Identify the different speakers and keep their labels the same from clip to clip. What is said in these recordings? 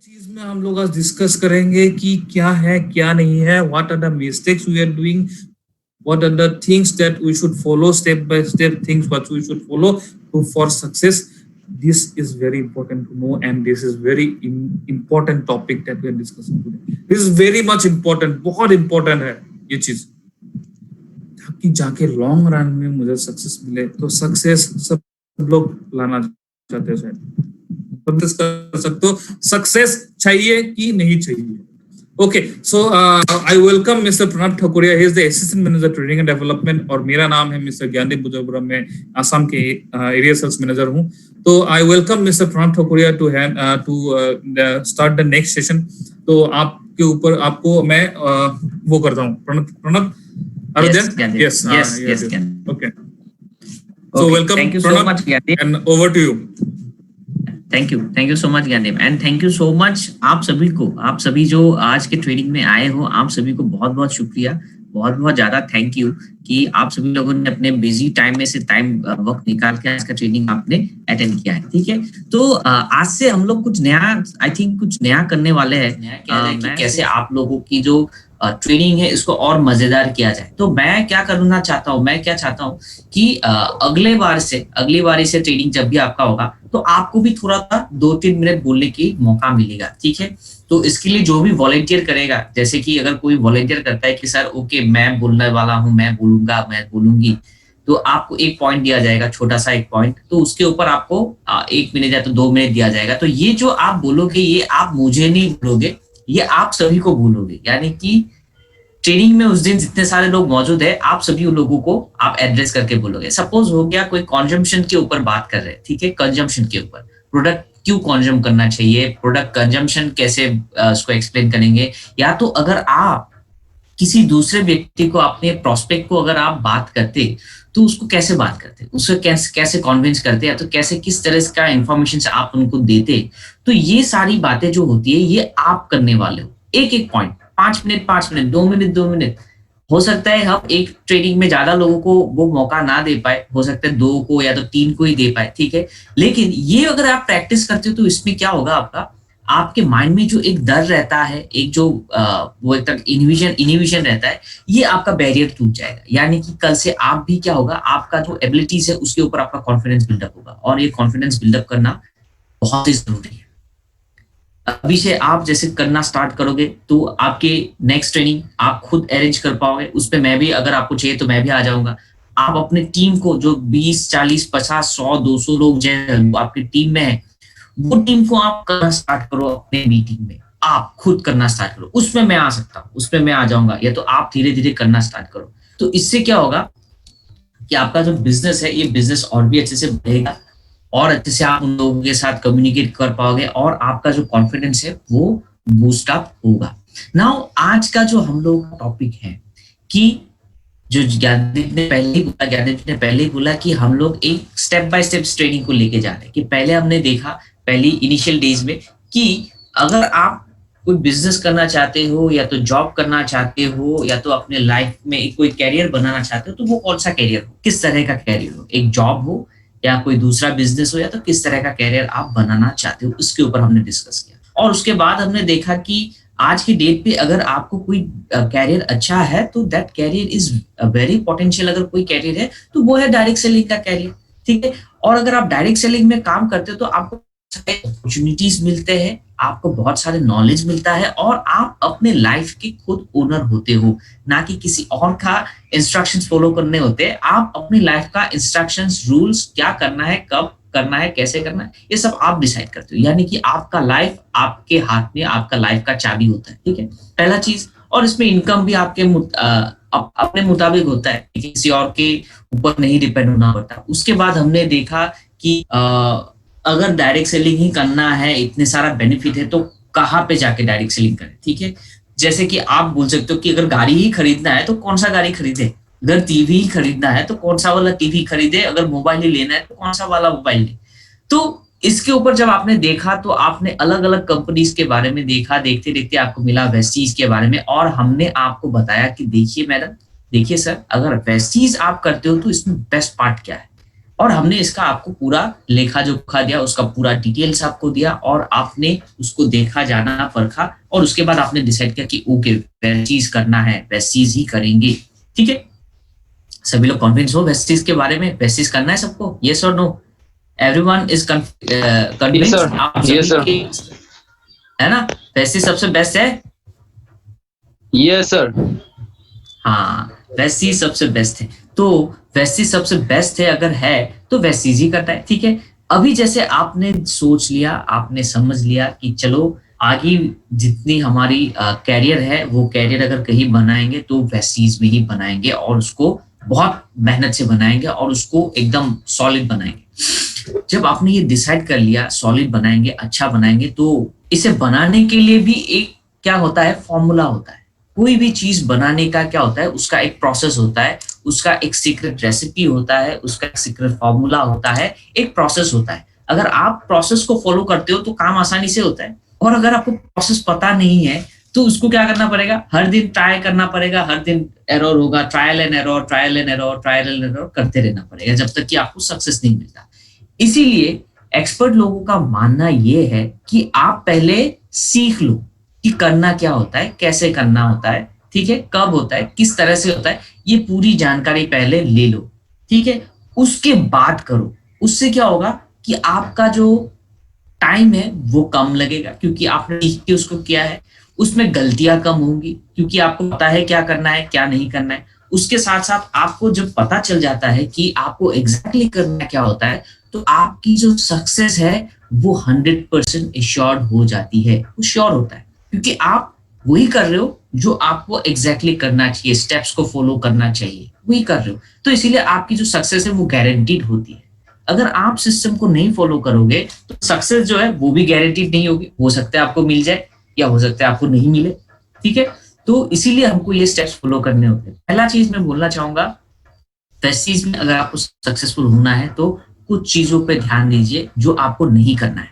Speaker 1: चीज में हम लोग आज डिस्कस करेंगे कि क्या है क्या नहीं है, what are the mistakes we are doing, what are the things that we should follow, step by step things what we should follow to for success. This is very important to know, and this is very important topic that we are discussing today. This is very much important, बहुत important है ये चीज, ताकि जाके long run में मुझे success मिले। तो सक्सेस सब लोग लाना चाहते हैं, कर सकते हो, सक्सेस चाहिए कि नहीं चाहिए। Okay, so I welcome Mr. Pranab Thakuria. He is the Assistant Manager Training and Development और मेरा नाम है Mr. ज्ञानदीप बुजुर्गपुरम। मैं आसाम के एरिया सेल्स मैनेजर हूँ। तो I welcome Mr. Pranab Thakuria to start the next session। तो आपके ऊपर आपको मैं वो करता हूँ। Pranab, are you there? Yes, yes. Okay. So welcome.
Speaker 2: Thank you so much, Gyandeep.
Speaker 1: And over to you.
Speaker 2: Thank you so much Gyandeep, and thank you so much आप सभी जो आज के ट्रेनिंग में आए हो, आप सभी को बहुत बहुत शुक्रिया, बहुत ज्यादा थैंक यू कि आप सभी लोगों ने अपने बिजी टाइम में से वक्त निकाल के आज का ट्रेनिंग आपने अटेंड किया है। ठीक है, तो आज से हम लोग कुछ नया करने वाले हैं कि कैसे आप लोगों की जो ट्रेनिंग है इसको और मजेदार किया जाए। तो मैं क्या चाहता हूँ कि अगली बारी से ट्रेनिंग जब भी आपका होगा तो आपको भी थोड़ा सा 2-3 मिनट बोलने की मौका मिलेगा। ठीक है, तो इसके लिए जो भी वॉलंटियर करेगा, जैसे कि अगर कोई वॉलंटियर करता है कि सर ओके मैं बोलने वाला हूँ, मैं बोलूंगी, तो आपको एक पॉइंट दिया जाएगा, छोटा सा एक पॉइंट, तो उसके ऊपर आपको 1 मिनट या तो 2 मिनट दिया जाएगा। तो ये जो आप बोलोगे ये आप मुझे नहीं बोलोगे, ये आप सभी को बोलोगे, यानी कि ट्रेनिंग में उस दिन जितने सारे लोग मौजूद है आप सभी उन लोगों को आप एड्रेस करके बोलोगे। सपोज हो गया कोई कंजम्पशन के ऊपर बात कर रहे हैं, ठीक है, कंजम्पशन के ऊपर, प्रोडक्ट क्यों कंज्यूम करना चाहिए, प्रोडक्ट कंजम्पशन कैसे उसको एक्सप्लेन करेंगे, या तो अगर आप किसी दूसरे व्यक्ति को, अपने प्रोस्पेक्ट को अगर आप बात करते तो उसको कैसे बात करते, उसको कैसे कन्विंस करते, या तो कैसे किस तरह का इंफॉर्मेशन आप उनको देते। तो ये सारी बातें जो होती है ये आप करने वाले हो, एक पॉइंट, 5 मिनट, 2 मिनट। हो सकता है हम एक ट्रेनिंग में ज्यादा लोगों को वो मौका ना दे पाए, हो सकता है 2 को या तो 3 को ही दे पाए, ठीक है, लेकिन ये अगर आप प्रैक्टिस करते हो तो इसमें क्या होगा, आपके माइंड में जो एक डर रहता है, एक जो वो एक तक इनहिबिशन रहता है, ये आपका बैरियर टूट जाएगा। यानी कि कल से आप भी क्या होगा, आपका जो एबिलिटीज है उसके ऊपर आपका कॉन्फिडेंस बिल्डअप होगा, और ये कॉन्फिडेंस बिल्डअप करना बहुत ही जरूरी है। अभी से आप जैसे करना स्टार्ट करोगे तो आपके नेक्स्ट ट्रेनिंग आप खुद अरेंज कर पाओगे, उस पर मैं भी, अगर आपको चाहिए तो मैं भी आ जाऊंगा। आप अपने टीम को जो 20, 40, 50, 100, 200 लोग जो आपकी टीम में है, वो टीम को आप करना स्टार्ट करो, अपने मीटिंग में आप खुद करना स्टार्ट करो। उसमें मैं आ सकता हूँ, उसमें मैं आ जाऊंगा, या तो आप धीरे धीरे करना स्टार्ट करो। तो इससे क्या होगा कि आपका जो बिजनेस है ये बिजनेस और भी अच्छे से बढ़ेगा, और अच्छे से आप उन लोगों के साथ कम्युनिकेट कर पाओगे, और आपका जो कॉन्फिडेंस है वो बूस्ट अप होगा। नाउ आज का जो हम लोग का टॉपिक है कि जो ज्ञानदीप ने पहले ही बोला कि हम लोग एक स्टेप बाय स्टेप ट्रेनिंग को लेके जा रहे हैं। कि पहले हमने देखा, पहली इनिशियल डेज में, कि अगर आप कोई बिजनेस करना चाहते हो, या तो जॉब करना चाहते हो, या तो अपने लाइफ में कोई कैरियर बनाना चाहते हो, तो वो कौन सा कैरियर हो, किस तरह का कैरियर हो, एक जॉब हो या कोई दूसरा बिजनेस हो, या तो किस तरह का कैरियर आप बनाना चाहते हो, उसके ऊपर हमने डिस्कस किया। और उसके बाद हमने देखा कि आज की डेट पे अगर आपको कोई कैरियर अच्छा है तो that career is very potential. अगर कोई कैरियर है तो वो है डायरेक्ट सेलिंग का कैरियर, ठीक है। और अगर आप डायरेक्ट सेलिंग में काम करते हो तो आपको अपॉर्चुनिटीज मिलते हैं, आपको बहुत सारे नॉलेज मिलता है, और आप अपने लाइफ के खुद ओनर होते हो, ना कि किसी और का इंस्ट्रक्शंस फॉलो करने होते हैं। आप अपनी लाइफ का इंस्ट्रक्शंस, रूल्स, क्या करना है, कब करना है, कैसे करना है, ये सब आप डिसाइड करते हो। यानी कि आपका लाइफ आपके हाथ में, आपका लाइफ का चाबी होता है, ठीक है, पहला चीज। और इसमें इनकम भी आपके अपने मुताबिक होता है, किसी और के ऊपर नहीं डिपेंड होना पड़ता। उसके बाद हमने देखा कि अगर डायरेक्ट सेलिंग ही करना है, इतने सारा बेनिफिट है, तो कहाँ पे जाके डायरेक्ट सेलिंग करें, ठीक है। जैसे कि आप बोल सकते हो कि अगर गाड़ी ही खरीदना है तो कौन सा गाड़ी खरीदे, अगर टीवी ही खरीदना है तो कौन सा वाला टीवी खरीदे, अगर मोबाइल ही लेना है तो कौन सा वाला मोबाइल ले। तो इसके ऊपर जब आपने देखा तो आपने अलग अलग कंपनीज के बारे में देखा, देखते देखते आपको मिला वेस्टीज के बारे में, और हमने आपको बताया कि देखिए मैडम, देखिए सर, अगर वेस्टीज आप करते हो तो इसमें बेस्ट पार्ट क्या है, और हमने इसका आपको पूरा लेखा जोखा दिया, उसका पूरा डिटेल्स आपको दिया और आपने उसको देखा, जाना, परखा और उसके बाद आपने डिसाइड किया कि ओके वैसी चीज करना है, वैसी चीज ही करेंगे। ठीक है, सभी लोग कॉन्फिडेंस हो वैसी चीज के बारे में, वैसी चीज करना है सबको, यस और no? Everyone is
Speaker 3: Yes, sir.
Speaker 2: Convinced? आप
Speaker 3: Yes,
Speaker 2: सभी
Speaker 3: sir.
Speaker 2: की, है ना? वैसी सबसे बेस्ट है।
Speaker 3: Yes, sir.
Speaker 2: हाँ, वैसी सबसे बेस्ट है। तो वैसी सबसे बेस्ट है, अगर है तो वैसी ही करना है। ठीक है, अभी जैसे आपने सोच लिया, आपने समझ लिया कि चलो आगे जितनी हमारी कैरियर है वो कैरियर अगर कहीं बनाएंगे तो वैसीज में ही बनाएंगे और उसको बहुत मेहनत से बनाएंगे और उसको एकदम सॉलिड बनाएंगे। जब आपने ये डिसाइड कर लिया सॉलिड बनाएंगे, अच्छा बनाएंगे, तो इसे बनाने के लिए भी एक क्या होता है, फॉर्मूला होता है। कोई भी चीज बनाने का क्या होता है, उसका एक प्रोसेस होता है, उसका एक सीक्रेट रेसिपी होता है, उसका एक सीक्रेट फॉर्मूला होता है, एक प्रोसेस होता है। अगर आप प्रोसेस को फॉलो करते हो तो काम आसानी से होता है, और अगर आपको प्रोसेस पता नहीं है तो उसको क्या करना पड़ेगा, हर दिन ट्राई करना पड़ेगा, हर दिन एरर होगा, trial and error, trial and error, trial and error करते रहना पड़ेगा जब तक कि आपको सक्सेस नहीं मिलता। इसीलिए एक्सपर्ट लोगों का मानना यह है कि आप पहले सीख लो कि करना क्या होता है, कैसे करना होता है, ठीक है, कब होता है, किस तरह से होता है, ये पूरी जानकारी पहले ले लो। ठीक है, उसके बाद करो। उससे क्या होगा कि आपका जो टाइम है वो कम लगेगा क्योंकि आपने सीख के उसको किया है, उसमें गलतियां कम होंगी क्योंकि आपको पता है क्या करना है, क्या नहीं करना है। उसके साथ साथ आपको जब पता चल जाता है कि आपको एग्जैक्टली करना क्या होता है, तो आपकी जो सक्सेस है वो 100% एश्योर्ड हो जाती है, वो श्योर होता है क्योंकि आप वही कर रहे हो जो आपको एग्जैक्टली करना चाहिए, स्टेप्स को फॉलो करना चाहिए, वही कर रहे हो। तो इसीलिए आपकी जो सक्सेस है वो गारंटीड होती है। अगर आप सिस्टम को नहीं फॉलो करोगे तो सक्सेस जो है वो भी गारंटीड नहीं होगी, हो सकता है आपको मिल जाए या हो सकता है आपको नहीं मिले। ठीक है, तो इसीलिए हमको ये स्टेप्स फॉलो करने होते हैं। पहला चीज मैं बोलना चाहूंगा, प्रेस्टीज में अगर आपको सक्सेसफुल होना है तो कुछ चीजों पे ध्यान दीजिए जो आपको नहीं करना है।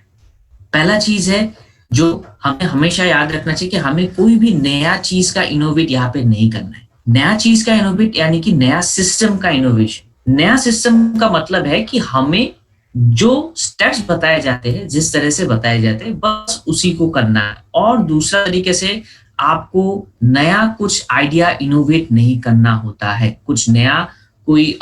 Speaker 2: पहला चीज है जो हमें हमेशा याद रखना चाहिए कि हमें कोई भी नया चीज का इनोवेट यहाँ पे नहीं करना है। नया चीज का इनोवेट यानी कि नया सिस्टम का इनोवेशन। नया सिस्टम का मतलब है कि हमें जो स्टेप्स बताए जाते हैं, जिस तरह से बताए जाते हैं, बस उसी को करना है। और दूसरा तरीके से आपको नया कुछ आइडिया इनोवेट नहीं करना होता है, कुछ नया कोई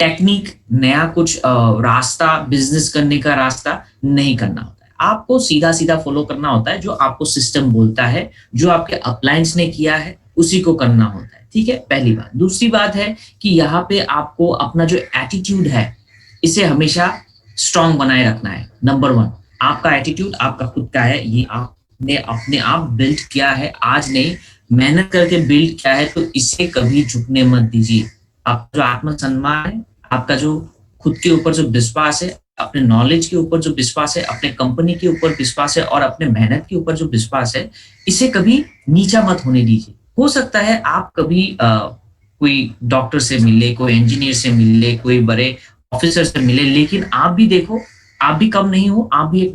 Speaker 2: टेक्निक, नया कुछ रास्ता, बिजनेस करने का रास्ता नहीं करना होता है। आपको सीधा सीधा फॉलो करना होता है जो आपको सिस्टम बोलता है, जो आपके अपलायंस ने किया है उसी को करना होता है। ठीक है, पहली बात। दूसरी बात है कि यहाँ पे आपको अपना जो एटीट्यूड है इसे हमेशा स्ट्रांग बनाए रखना है। नंबर 1, आपका एटीट्यूड आपका खुद का है, ये आपने अपने आप बिल्ड किया है, आज नहीं मेहनत करके बिल्ड किया है, तो इसे कभी झुकने मत दीजिए। आपका जो आत्मसम्मान है, आपका जो खुद के ऊपर जो विश्वास है, अपने नॉलेज के ऊपर जो विश्वास है, अपने कंपनी के ऊपर विश्वास है और अपने मेहनत के ऊपर जो विश्वास है, इसे कभी नीचा मत होने दीजिए। हो सकता है आप कभी कोई डॉक्टर से मिले, कोई इंजीनियर से मिले, कोई बड़े ऑफिसर से मिले, लेकिन आप भी देखो, आप भी कम नहीं हो, आप भी एक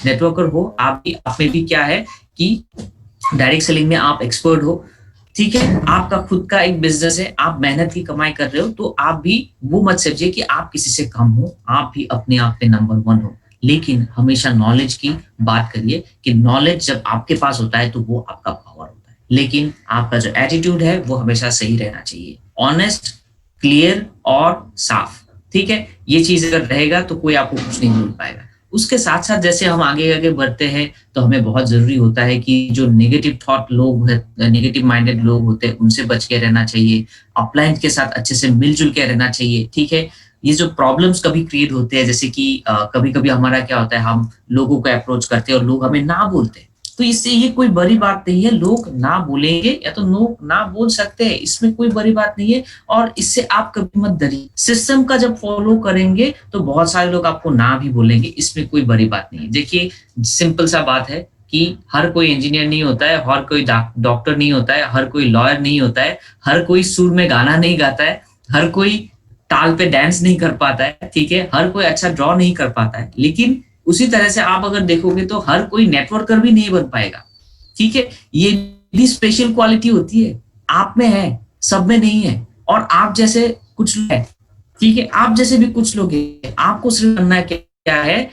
Speaker 2: नेटवर्कर हो, आप में भी क्या है कि डायरेक्ट सेलिंग में आप एक्सपर्ट हो। ठीक है, आपका खुद का एक बिजनेस है, आप मेहनत की कमाई कर रहे हो, तो आप भी वो मत समझिए कि आप किसी से कम हो, आप भी अपने आप पे नंबर 1 हो। लेकिन हमेशा नॉलेज की बात करिए कि नॉलेज जब आपके पास होता है तो वो आपका पावर होता है, लेकिन आपका जो एटीट्यूड है वो हमेशा सही रहना चाहिए, ऑनेस्ट, क्लियर और साफ। ठीक है, ये चीज अगर रहेगा तो कोई आपको कुछ नहीं बोल पाएगा। उसके साथ साथ जैसे हम आगे आगे बढ़ते हैं तो हमें बहुत जरूरी होता है कि जो नेगेटिव थॉट लोग, नेगेटिव माइंडेड लोग होते हैं, उनसे बच के रहना चाहिए, अपलायंस के साथ अच्छे से मिलजुल के रहना चाहिए। ठीक है, ये जो प्रॉब्लम्स कभी क्रिएट होते हैं, जैसे कि कभी कभी हमारा क्या होता है, हम लोगों को अप्रोच करते हैं और लोग हमें ना बोलते हैं, तो इससे ये कोई बड़ी बात नहीं है। लोग ना बोलेंगे या तो लोग ना बोल सकते हैं, इसमें कोई बड़ी बात नहीं है और इससे आप कभी मत डरिए। सिस्टम का जब फॉलो करेंगे तो बहुत सारे लोग आपको ना भी बोलेंगे, इसमें कोई बड़ी बात नहीं है। देखिए, सिंपल सा बात है कि हर कोई इंजीनियर नहीं होता है, हर कोई डॉक्टर नहीं होता है, हर कोई लॉयर नहीं होता है, हर कोई सुर में गाना नहीं गाता है, हर कोई ताल पे डांस नहीं कर पाता है। ठीक है, हर कोई अच्छा ड्रॉ नहीं कर पाता है, लेकिन उसी तरह से आप अगर देखोगे तो हर कोई नेटवर्कर भी नहीं बन पाएगा। ठीक है, ये भी स्पेशल क्वालिटी होती है, आप में है, सब में नहीं है। और आप जैसे कुछ लोग हैं, ठीक है, आप जैसे भी कुछ लोग हैं, आपको सिर्फ करना क्या है,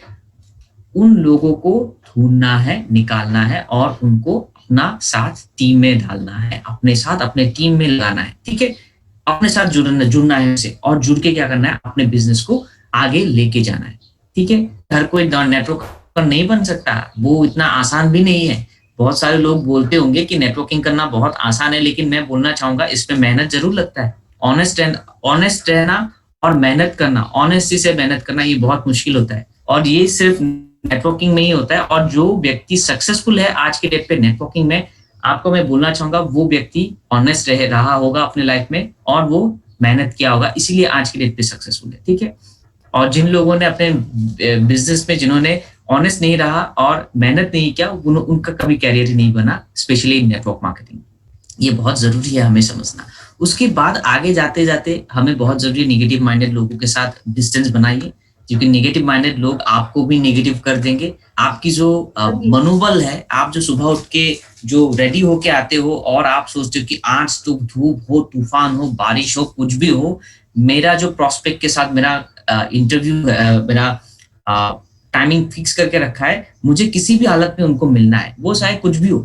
Speaker 2: उन लोगों को ढूंढना है, निकालना है और उनको अपना साथ टीम में डालना है, अपने साथ अपने टीम में लगाना है। ठीक है, अपने साथ जुड़ना है उनसे और जुड़ के क्या करना है, अपने बिजनेस को आगे लेके जाना है। ठीक है, हर कोई नेटवर्कर नहीं बन सकता, वो इतना आसान भी नहीं है। बहुत सारे लोग बोलते होंगे कि नेटवर्किंग करना बहुत आसान है, लेकिन मैं बोलना चाहूंगा इसमें मेहनत जरूर लगता है। ऑनेस्ट रहना और मेहनत करना, ऑनेस्टी से मेहनत करना, ये बहुत मुश्किल होता है और ये सिर्फ नेटवर्किंग में ही होता है। और जो व्यक्ति सक्सेसफुल है आज के डेट पे नेटवर्किंग में, आपको मैं बोलना चाहूंगा वो व्यक्ति ऑनेस्ट रहा होगा अपने लाइफ में और वो मेहनत किया होगा, इसीलिए आज की डेट पे सक्सेसफुल है। ठीक है, और जिन लोगों ने अपने बिजनेस में जिन्होंने ऑनेस्ट नहीं रहा और मेहनत नहीं किया, उनका कभी कैरियर ही नहीं बना, स्पेशली नेटवर्क मार्केटिंग। ये बहुत जरूरी है हमें समझना। उसके बाद आगे जाते जाते हमें बहुत जरूरी नेगेटिव माइंडेड लोगों के साथ डिस्टेंस बनाइए, क्योंकि नेगेटिव माइंडेड लोग आपको भी नेगेटिव कर देंगे। आपकी जो मनोबल है, आप जो सुबह उठ के जो रेडी होके आते हो और आप सोचते हो कि आज तो धूप हो, तूफान हो, बारिश हो, कुछ भी हो, मेरा जो प्रोस्पेक्ट के साथ मेरा इंटरव्यू, मेरा टाइमिंग फिक्स करके रखा है, मुझे किसी भी हालत में उनको मिलना है, वो चाहे कुछ भी हो,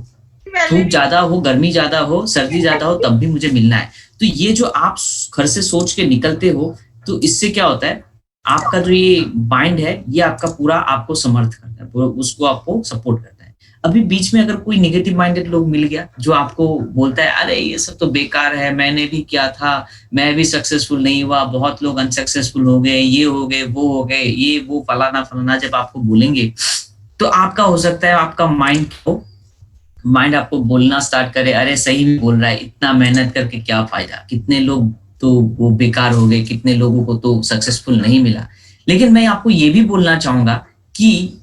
Speaker 2: धूप ज्यादा हो, गर्मी ज्यादा हो, सर्दी ज्यादा हो, तब भी मुझे मिलना है। तो ये जो आप घर से सोच के निकलते हो, तो इससे क्या होता है, आपका जो ये माइंड है, ये आपका पूरा आपको समर्थ करता है, पूरा उसको आपको सपोर्ट करता है। अभी बीच में अगर कोई नेगेटिव माइंडेड लोग मिल गया जो आपको बोलता है अरे ये सब तो बेकार है, मैंने भी किया था, मैं भी सक्सेसफुल नहीं हुआ, बहुत लोग अनसक्सेसफुल हो गए, ये हो गए, वो हो गए, ये वो फलाना फलाना, जब आपको बोलेंगे तो आपका हो सकता है आपका माइंड आपको बोलना स्टार्ट करे, अरे सही में बोल रहा है, इतना मेहनत करके क्या फायदा, कितने लोग तो वो बेकार हो गए, कितने लोगों को तो सक्सेसफुल नहीं मिला। लेकिन मैं आपको ये भी बोलना चाहूंगा कि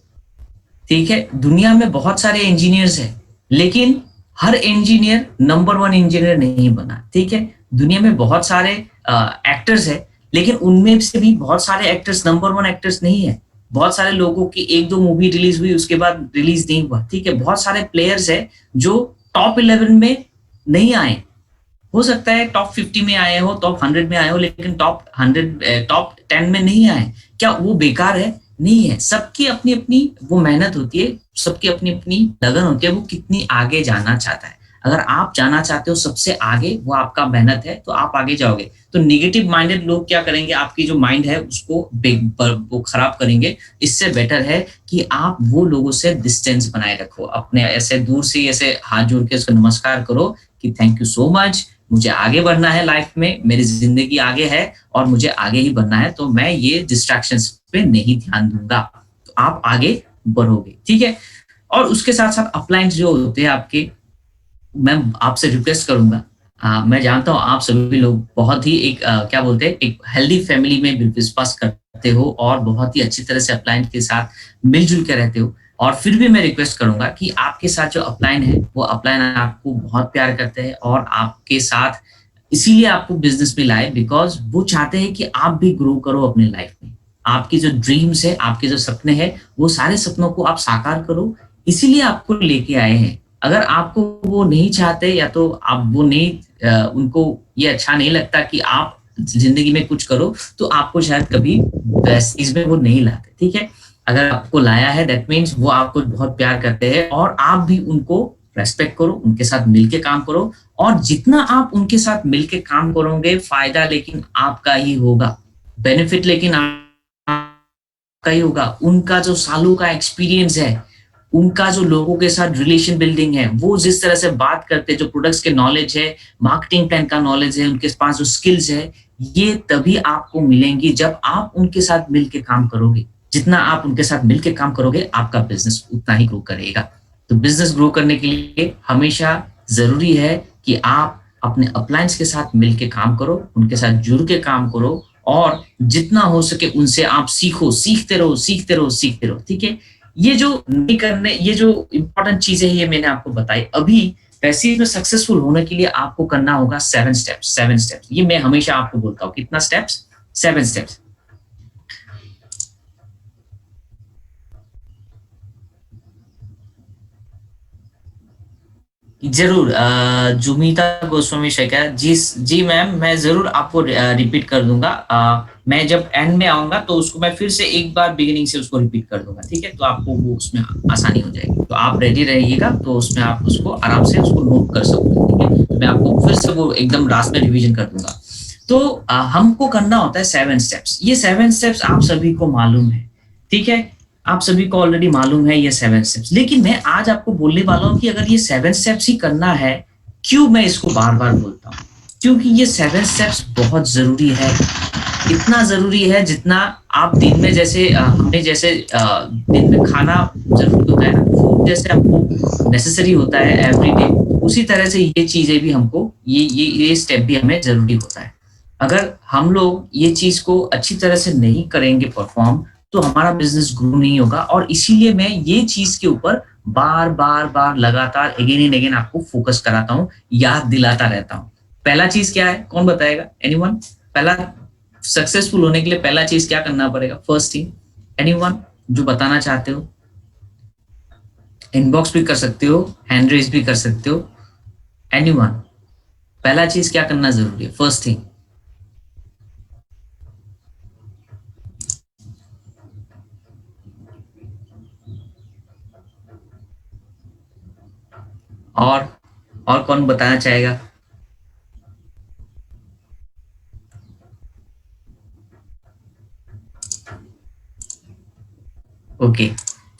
Speaker 2: ठीक है, दुनिया में बहुत सारे इंजीनियर्स हैं, लेकिन हर इंजीनियर नंबर 1 इंजीनियर नहीं बना। ठीक है, दुनिया में बहुत सारे एक्टर्स हैं, लेकिन उनमें से भी बहुत सारे एक्टर्स नंबर 1 एक्टर्स नहीं है। बहुत सारे लोगों की 1-2 मूवी रिलीज हुई, उसके बाद रिलीज नहीं हुआ। ठीक है, बहुत सारे प्लेयर्स हैं जो टॉप 11 में नहीं आए, हो सकता है टॉप 50 में आए हो, टॉप 100 में आए हो, लेकिन टॉप 10 में नहीं आए। क्या वो बेकार है? नहीं है। सबकी अपनी अपनी वो मेहनत होती है, सबकी अपनी अपनी लगन होती है, वो कितनी आगे जाना चाहता है। अगर आप जाना चाहते हो सबसे आगे, वो आपका मेहनत है, तो आप आगे जाओगे। तो नेगेटिव माइंडेड लोग क्या करेंगे, आपकी जो माइंड है उसको वो खराब करेंगे। इससे बेटर है कि आप वो लोगों से डिस्टेंस बनाए रखो, अपने ऐसे दूर से ऐसे हाथ जोड़ के उसको नमस्कार करो कि थैंक यू सो मच, मुझे आगे बढ़ना है लाइफ में, मेरी जिंदगी आगे है और मुझे आगे ही बढ़ना है, तो मैं ये डिस्ट्रैक्शंस पे नहीं ध्यान दूंगा। तो आप आगे बढ़ोगे। ठीक है, और उसके साथ साथ अपलाइंस जो होते हैं आपके, मैं आपसे रिक्वेस्ट करूंगा, मैं जानता हूँ आप सभी लोग बहुत ही एक क्या बोलते हैं, एक हेल्दी फैमिली में विश्वास करते हो और बहुत ही अच्छी तरह से अपलाइन के साथ मिलजुल के रहते हो। और फिर भी मैं रिक्वेस्ट करूंगा कि आपके साथ जो अपलाइन है, वो अपलाइन आपको बहुत प्यार करते हैं और आपके साथ इसीलिए आपको बिजनेस में लाए, बिकॉज वो चाहते हैं कि आप भी ग्रो करो अपने लाइफ में। आपकी जो ड्रीम्स है, आपके जो सपने हैं, वो सारे सपनों को आप साकार करो, इसीलिए आपको लेके आए हैं। अगर आपको वो नहीं चाहते या तो आप वो नहीं उनको ये अच्छा नहीं लगता कि आप जिंदगी में कुछ करो, तो आपको शायद कभी चीज में वो नहीं लाते। ठीक है, अगर आपको लाया है दैट मीन्स वो आपको बहुत प्यार करते हैं और आप भी उनको रेस्पेक्ट करो, उनके साथ मिलके काम करो। और जितना आप उनके साथ मिलके काम करोगे, फायदा लेकिन आपका ही होगा, बेनिफिट लेकिन आपका ही होगा। उनका जो सालों का एक्सपीरियंस है, उनका जो लोगों के साथ रिलेशन बिल्डिंग है, वो जिस तरह से बात करते हैं, जो प्रोडक्ट्स के नॉलेज है, मार्केटिंग प्लान का नॉलेज है, उनके पास जो स्किल्स है, ये तभी आपको मिलेंगी जब आप उनके साथ मिलके काम करोगे। जितना आप उनके साथ मिलके काम करोगे, आपका बिजनेस उतना ही ग्रो करेगा। तो बिजनेस ग्रो करने के लिए हमेशा जरूरी है कि आप अपने अपलायंस के साथ मिलके काम करो, उनके साथ जुड़ के काम करो और जितना हो सके उनसे आप सीखो, सीखते रहो, सीखते रहो, सीखते रहो। ठीक है, ये जो नहीं करने, ये जो इंपॉर्टेंट चीजें हैं, ये मैंने आपको बताई। अभी पैसे में सक्सेसफुल होने के लिए आपको करना होगा 7 स्टेप्स। 7 स्टेप्स, ये मैं हमेशा आपको बोलता हूँ। कितना स्टेप्स? 7 स्टेप्स। जरूर जुमिता गोस्वामी शेखर जी मैम, मैं जरूर आपको रिपीट कर दूंगा। मैं जब एंड में आऊंगा तो उसको मैं फिर से एक बार बिगिनिंग से उसको रिपीट कर दूंगा, ठीक है? तो आपको वो उसमें आसानी हो जाएगी। तो आप रेडी रहिएगा, तो उसमें आप उसको आराम से उसको नोट कर सकते हैं, ठीक है? तो मैं आपको फिर से वो एकदम लास्ट में रिवीजन कर दूंगा। तो हमको करना होता है 7 स्टेप्स। ये 7 स्टेप्स आप सभी को मालूम है, ठीक है? आप सभी को ऑलरेडी मालूम है ये 7 स्टेप्स, लेकिन मैं आज आपको बोलने वाला हूं कि अगर ये 7 स्टेप्स ही करना है, क्यों मैं इसको बार बार बोलता हूँ? क्योंकि ये 7 स्टेप्स बहुत जरूरी है, इतना जरूरी है जितना आप दिन में जैसे हमें जैसे दिन में खाना जरूरी होता है ना, फूड जैसे हमको नेसेसरी होता है एवरी डे, उसी तरह से ये चीजें भी हमको ये स्टेप भी हमें जरूरी होता है। अगर हम लोग ये चीज को अच्छी तरह से नहीं करेंगे परफॉर्म, तो हमारा बिजनेस ग्रो नहीं होगा। और इसीलिए मैं ये चीज के ऊपर बार बार बार लगातार अगेन एंड अगेन आपको फोकस कराता हूँ, याद दिलाता रहता हूँ। पहला चीज क्या है, कौन बताएगा? एनीवन? पहला सक्सेसफुल होने के लिए पहला चीज क्या करना पड़ेगा? फर्स्ट थिंग, एनीवन जो बताना चाहते हो? इनबॉक्स भी कर सकते हो, हैंड रेज भी कर सकते हो। एनीवन? पहला चीज क्या करना जरूरी है? First thing. और कौन बताना चाहेगा? ओके,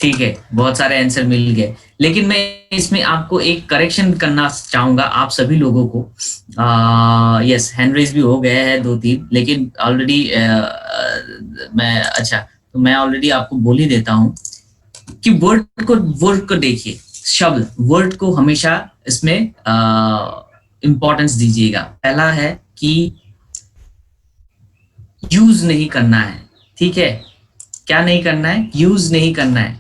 Speaker 2: ठीक है, बहुत सारे आंसर मिल गए, लेकिन मैं इसमें आपको एक करेक्शन करना चाहूंगा आप सभी लोगों को। यस, हैंड रेज भी हो गए हैं 2-3, लेकिन ऑलरेडी मैं ऑलरेडी आपको बोल ही देता हूँ कि वर्ड को देखिए, शब्द वर्ड को हमेशा इसमें इंपॉर्टेंस दीजिएगा। पहला है कि यूज नहीं करना है, ठीक है? क्या नहीं करना है? यूज नहीं करना है।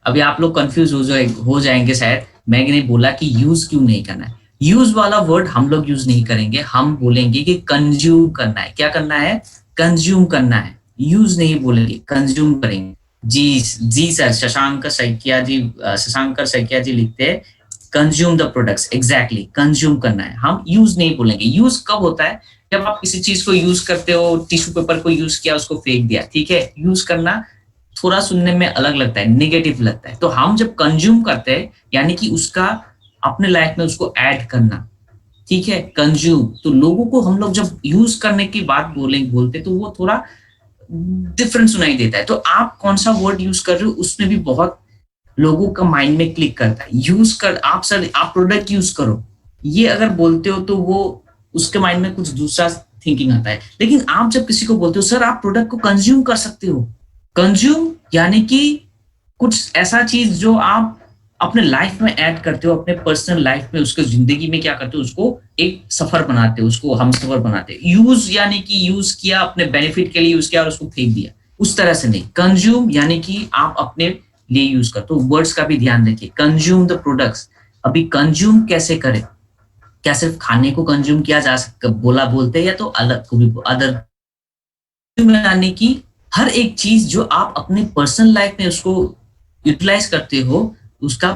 Speaker 2: अभी आप लोग कंफ्यूज हो जाएंगे शायद, मैंने बोला कि यूज क्यों नहीं करना है। यूज वाला वर्ड हम लोग यूज नहीं करेंगे, हम बोलेंगे कि कंज्यूम करना है। क्या करना है? कंज्यूम करना है। यूज नहीं बोलेंगे, कंज्यूम करेंगे। जी सर, शशांकर सैकिया जी लिखते हैं consume the products. Exactly, consume करना है, हम यूज नहीं बोलेंगे। यूज कब होता है? जब आप किसी चीज को यूज करते हो, टिश्यू पेपर को यूज किया, उसको फेंक दिया, ठीक है? यूज करना थोड़ा सुनने में अलग लगता है, नेगेटिव लगता है। तो हम जब कंज्यूम करते हैं, यानी कि उसका अपने लाइफ में उसको ऐड करना, ठीक है? कंज्यूम। तो लोगों को हम लोग जब यूज करने की बात बोलते तो वो थोड़ा डिफरेंट सुनाई देता है। तो आप कौन सा वर्ड यूज कर रहे हो, उसमें भी बहुत लोगों का माइंड में क्लिक करता है। यूज कर, आप प्रोडक्ट यूज करो, ये अगर बोलते हो तो वो उसके माइंड में कुछ दूसरा थिंकिंग आता है। लेकिन आप जब किसी को बोलते हो सर आप प्रोडक्ट को कंज्यूम कर सकते हो, कंज्यूम यानी कि कुछ ऐसा चीज जो आप अपने लाइफ में ऐड करते हो, अपने पर्सनल लाइफ में, उसके जिंदगी में क्या करते हो, उसको एक सफर बनाते हो, उसको हम सफर बनाते हो। यूज यानी कि यूज किया, अपने बेनिफिट के लिए यूज किया और उसको फेंक दिया, उस तरह से नहीं। कंज्यूम यानी कि आप अपने लिए यूज करते हो। वर्ड्स का भी ध्यान रखिए, कंज्यूम द प्रोडक्ट्स। अभी कंज्यूम कैसे करें? क्या सिर्फ खाने को कंज्यूम किया जा सकता बोलते हैं, या तो अलग को भी अदर, यानी कि हर एक चीज जो आप अपने पर्सनल लाइफ में उसको यूटिलाइज करते हो, उसका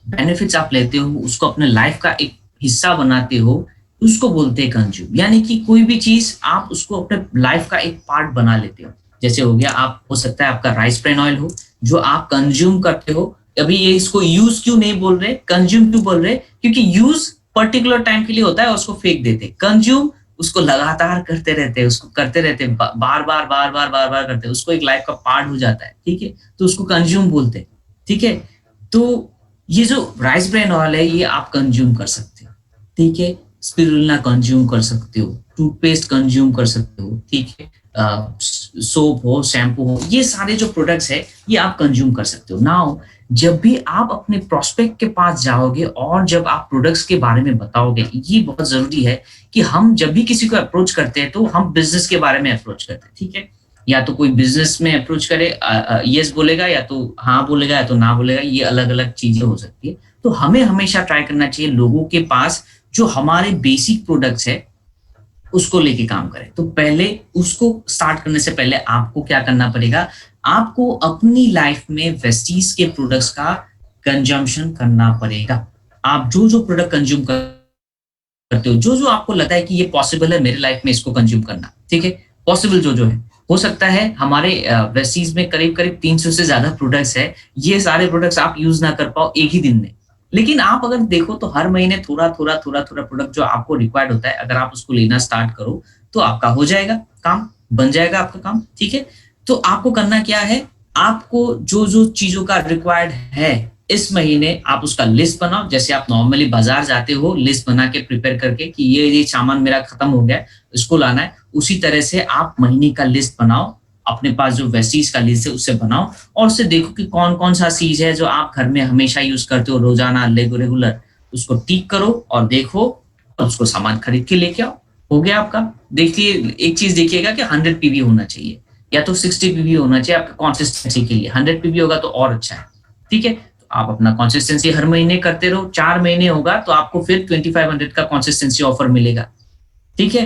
Speaker 2: बेनिफिट्स आप लेते हो, उसको अपने लाइफ का एक हिस्सा बनाते हो, उसको बोलते हैं कंज्यूम। यानी कि कोई भी चीज आप उसको अपने लाइफ का एक पार्ट बना लेते हो। जैसे हो गया, आप हो सकता है आपका राइस ब्रेन ऑयल हो जो आप कंज्यूम करते हो। अभी ये इसको यूज क्यों नहीं बोल रहे, कंज्यूम क्यों बोल रहे? क्योंकि यूज पर्टिकुलर टाइम के लिए होता है और उसको फेंक देते। कंज्यूम उसको लगातार करते रहते हैं, उसको करते रहते हैं, बार बार करते हैं, उसको एक लाइफ का पार्ट हो जाता है, ठीक है? तो उसको कंज्यूम बोलते हैं, ठीक है? तो ये जो राइस ब्रेन ऑयल है, ये आप कंज्यूम कर सकते हो, ठीक है? स्पिरुलिना कंज्यूम कर सकते हो, टूथपेस्ट कंज्यूम कर सकते हो, ठीक है? सोप हो, शैम्पू हो, ये सारे जो प्रोडक्ट्स है ये आप कंज्यूम कर सकते हो। नाउ जब भी आप अपने प्रोस्पेक्ट के पास जाओगे और जब आप प्रोडक्ट्स के बारे में बताओगे, ये बहुत जरूरी है कि हम जब भी किसी को अप्रोच करते हैं तो हम बिजनेस के बारे में अप्रोच करते हैं, ठीक है? या तो कोई बिजनेस में अप्रोच करे, यस बोलेगा, या तो हाँ बोलेगा, या तो ना बोलेगा, ये अलग अलग चीजें हो सकती है। तो हमें हमेशा ट्राई करना चाहिए लोगों के पास जो हमारे बेसिक प्रोडक्ट्स है उसको लेके काम करें। तो पहले उसको स्टार्ट करने से पहले आपको क्या करना पड़ेगा? आपको अपनी लाइफ में वेस्टीज के प्रोडक्ट्स का कंजम्पशन करना पड़ेगा। आप जो जो प्रोडक्ट कंज्यूम करते हो, जो जो आपको लगता है कि ये पॉसिबल है मेरे लाइफ में इसको कंज्यूम करना, ठीक है, पॉसिबल जो जो है, हो सकता है हमारे वेस्टीज में करीब करीब 300 से ज्यादा प्रोडक्ट्स है, ये सारे प्रोडक्ट्स आप यूज ना कर पाओ एक ही दिन में, लेकिन आप अगर देखो तो हर महीने थोड़ा थोड़ा थोड़ा थोड़ा प्रोडक्ट जो आपको रिक्वायर्ड होता है, अगर आप उसको लेना स्टार्ट करो तो आपका हो जाएगा काम, बन जाएगा आपका काम, ठीक है। तो आपको करना क्या है, आपको जो जो चीजों का रिक्वायर्ड है इस महीने आप उसका लिस्ट बनाओ, जैसे आप नॉर्मली बाजार जाते हो लिस्ट बना के प्रिपेयर करके कि ये सामान मेरा खत्म हो गया इसको लाना है, उसी तरह से आप महीने का लिस्ट बनाओ, अपने पास जो वेस्टीज का लिस्ट है उससे बनाओ और उससे देखो कि कौन कौन सा चीज है जो आप घर में हमेशा यूज करते हो रोजाना रेगुलर, उसको टिक करो और देखो और उसको सामान खरीद के लेके आओ, हो गया आपका। देखिए एक चीज देखिएगा कि 100 पीवी होना चाहिए या तो 60 पीवी होना चाहिए आपका कंसिस्टेंसी के लिए, 100 पीवी होगा तो और अच्छा है, ठीक है। तो आप अपना कंसिस्टेंसी हर महीने करते रहो, 4 महीने होगा तो आपको फिर 2500 का कंसिस्टेंसी ऑफर मिलेगा, ठीक है।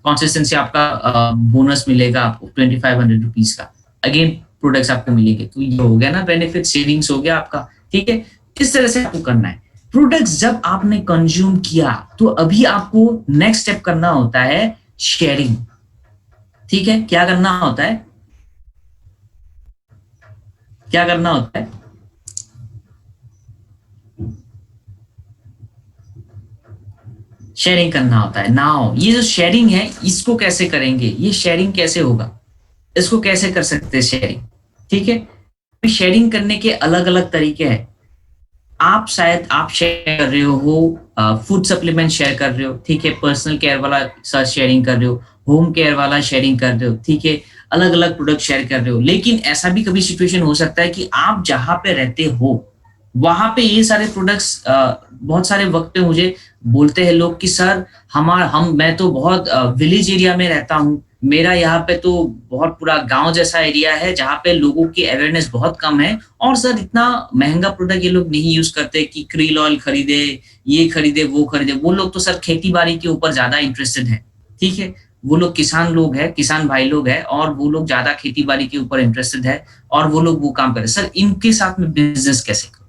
Speaker 2: कंसिस्टेंसी आपका बोनस मिलेगा आपको 2500 रुपीज का, अगेन प्रोडक्ट्स आपको मिलेंगे, तो ये हो गया ना बेनिफिट, सेविंग्स हो गया आपका, ठीक है। इस तरह से आपको करना है। प्रोडक्ट्स जब आपने कंज्यूम किया तो अभी आपको नेक्स्ट स्टेप करना होता है शेयरिंग, ठीक है। क्या करना होता है, क्या करना होता है, शेयरिंग करना होता है। नाउ ये जो शेयरिंग है इसको कैसे करेंगे, ये शेयरिंग कैसे होगा, इसको कैसे कर सकते हैं शेयरिंग, ठीक है। शेयरिंग करने के अलग अलग तरीके हैं। आप शायद आप शेयर कर रहे हो फूड सप्लीमेंट शेयर कर रहे हो, ठीक है, पर्सनल केयर वाला साथ शेयरिंग कर रहे हो, होम केयर वाला शेयरिंग कर रहे हो, ठीक है, अलग अलग प्रोडक्ट शेयर कर रहे हो। लेकिन ऐसा भी कभी सिचुएशन हो सकता है कि आप जहां पे रहते हो वहां पे ये सारे प्रोडक्ट्स, बहुत सारे वक्त पे मुझे बोलते हैं लोग कि सर मैं तो बहुत विलेज एरिया में रहता हूँ, मेरा यहाँ पे तो बहुत पूरा गांव जैसा एरिया है जहाँ पे लोगों की अवेयरनेस बहुत कम है, और सर इतना महंगा प्रोडक्ट ये लोग नहीं यूज करते कि क्रील ऑयल खरीदे, ये खरीदे, वो खरीदे। वो लोग तो सर खेती बाड़ी के ऊपर ज्यादा इंटरेस्टेड है, ठीक है, वो लोग किसान लोग हैं, किसान भाई लोग हैं, और वो लोग ज्यादा खेती बाड़ी के ऊपर इंटरेस्टेड है और वो लोग वो काम करें। सर इनके साथ में बिजनेस कैसे करूं?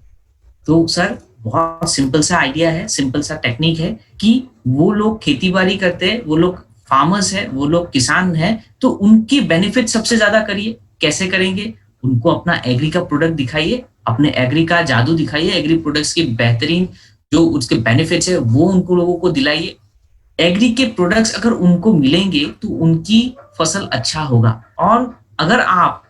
Speaker 2: तो सर बहुत सिंपल सा आइडिया है, सिंपल सा टेक्निक है कि वो लोग खेती बाड़ी करते हैं, वो लोग फार्मर्स है, वो लोग किसान है, तो उनकी बेनिफिट सबसे ज्यादा करिए। कैसे करेंगे, उनको अपना एग्री का प्रोडक्ट दिखाइए, अपने एग्री का जादू दिखाइए, एग्री प्रोडक्ट्स की बेहतरीन जो उसके बेनिफिट्स है वो उनको लोगों को दिलाइए। एग्री के प्रोडक्ट्स अगर उनको मिलेंगे तो उनकी फसल अच्छा होगा। और अगर आप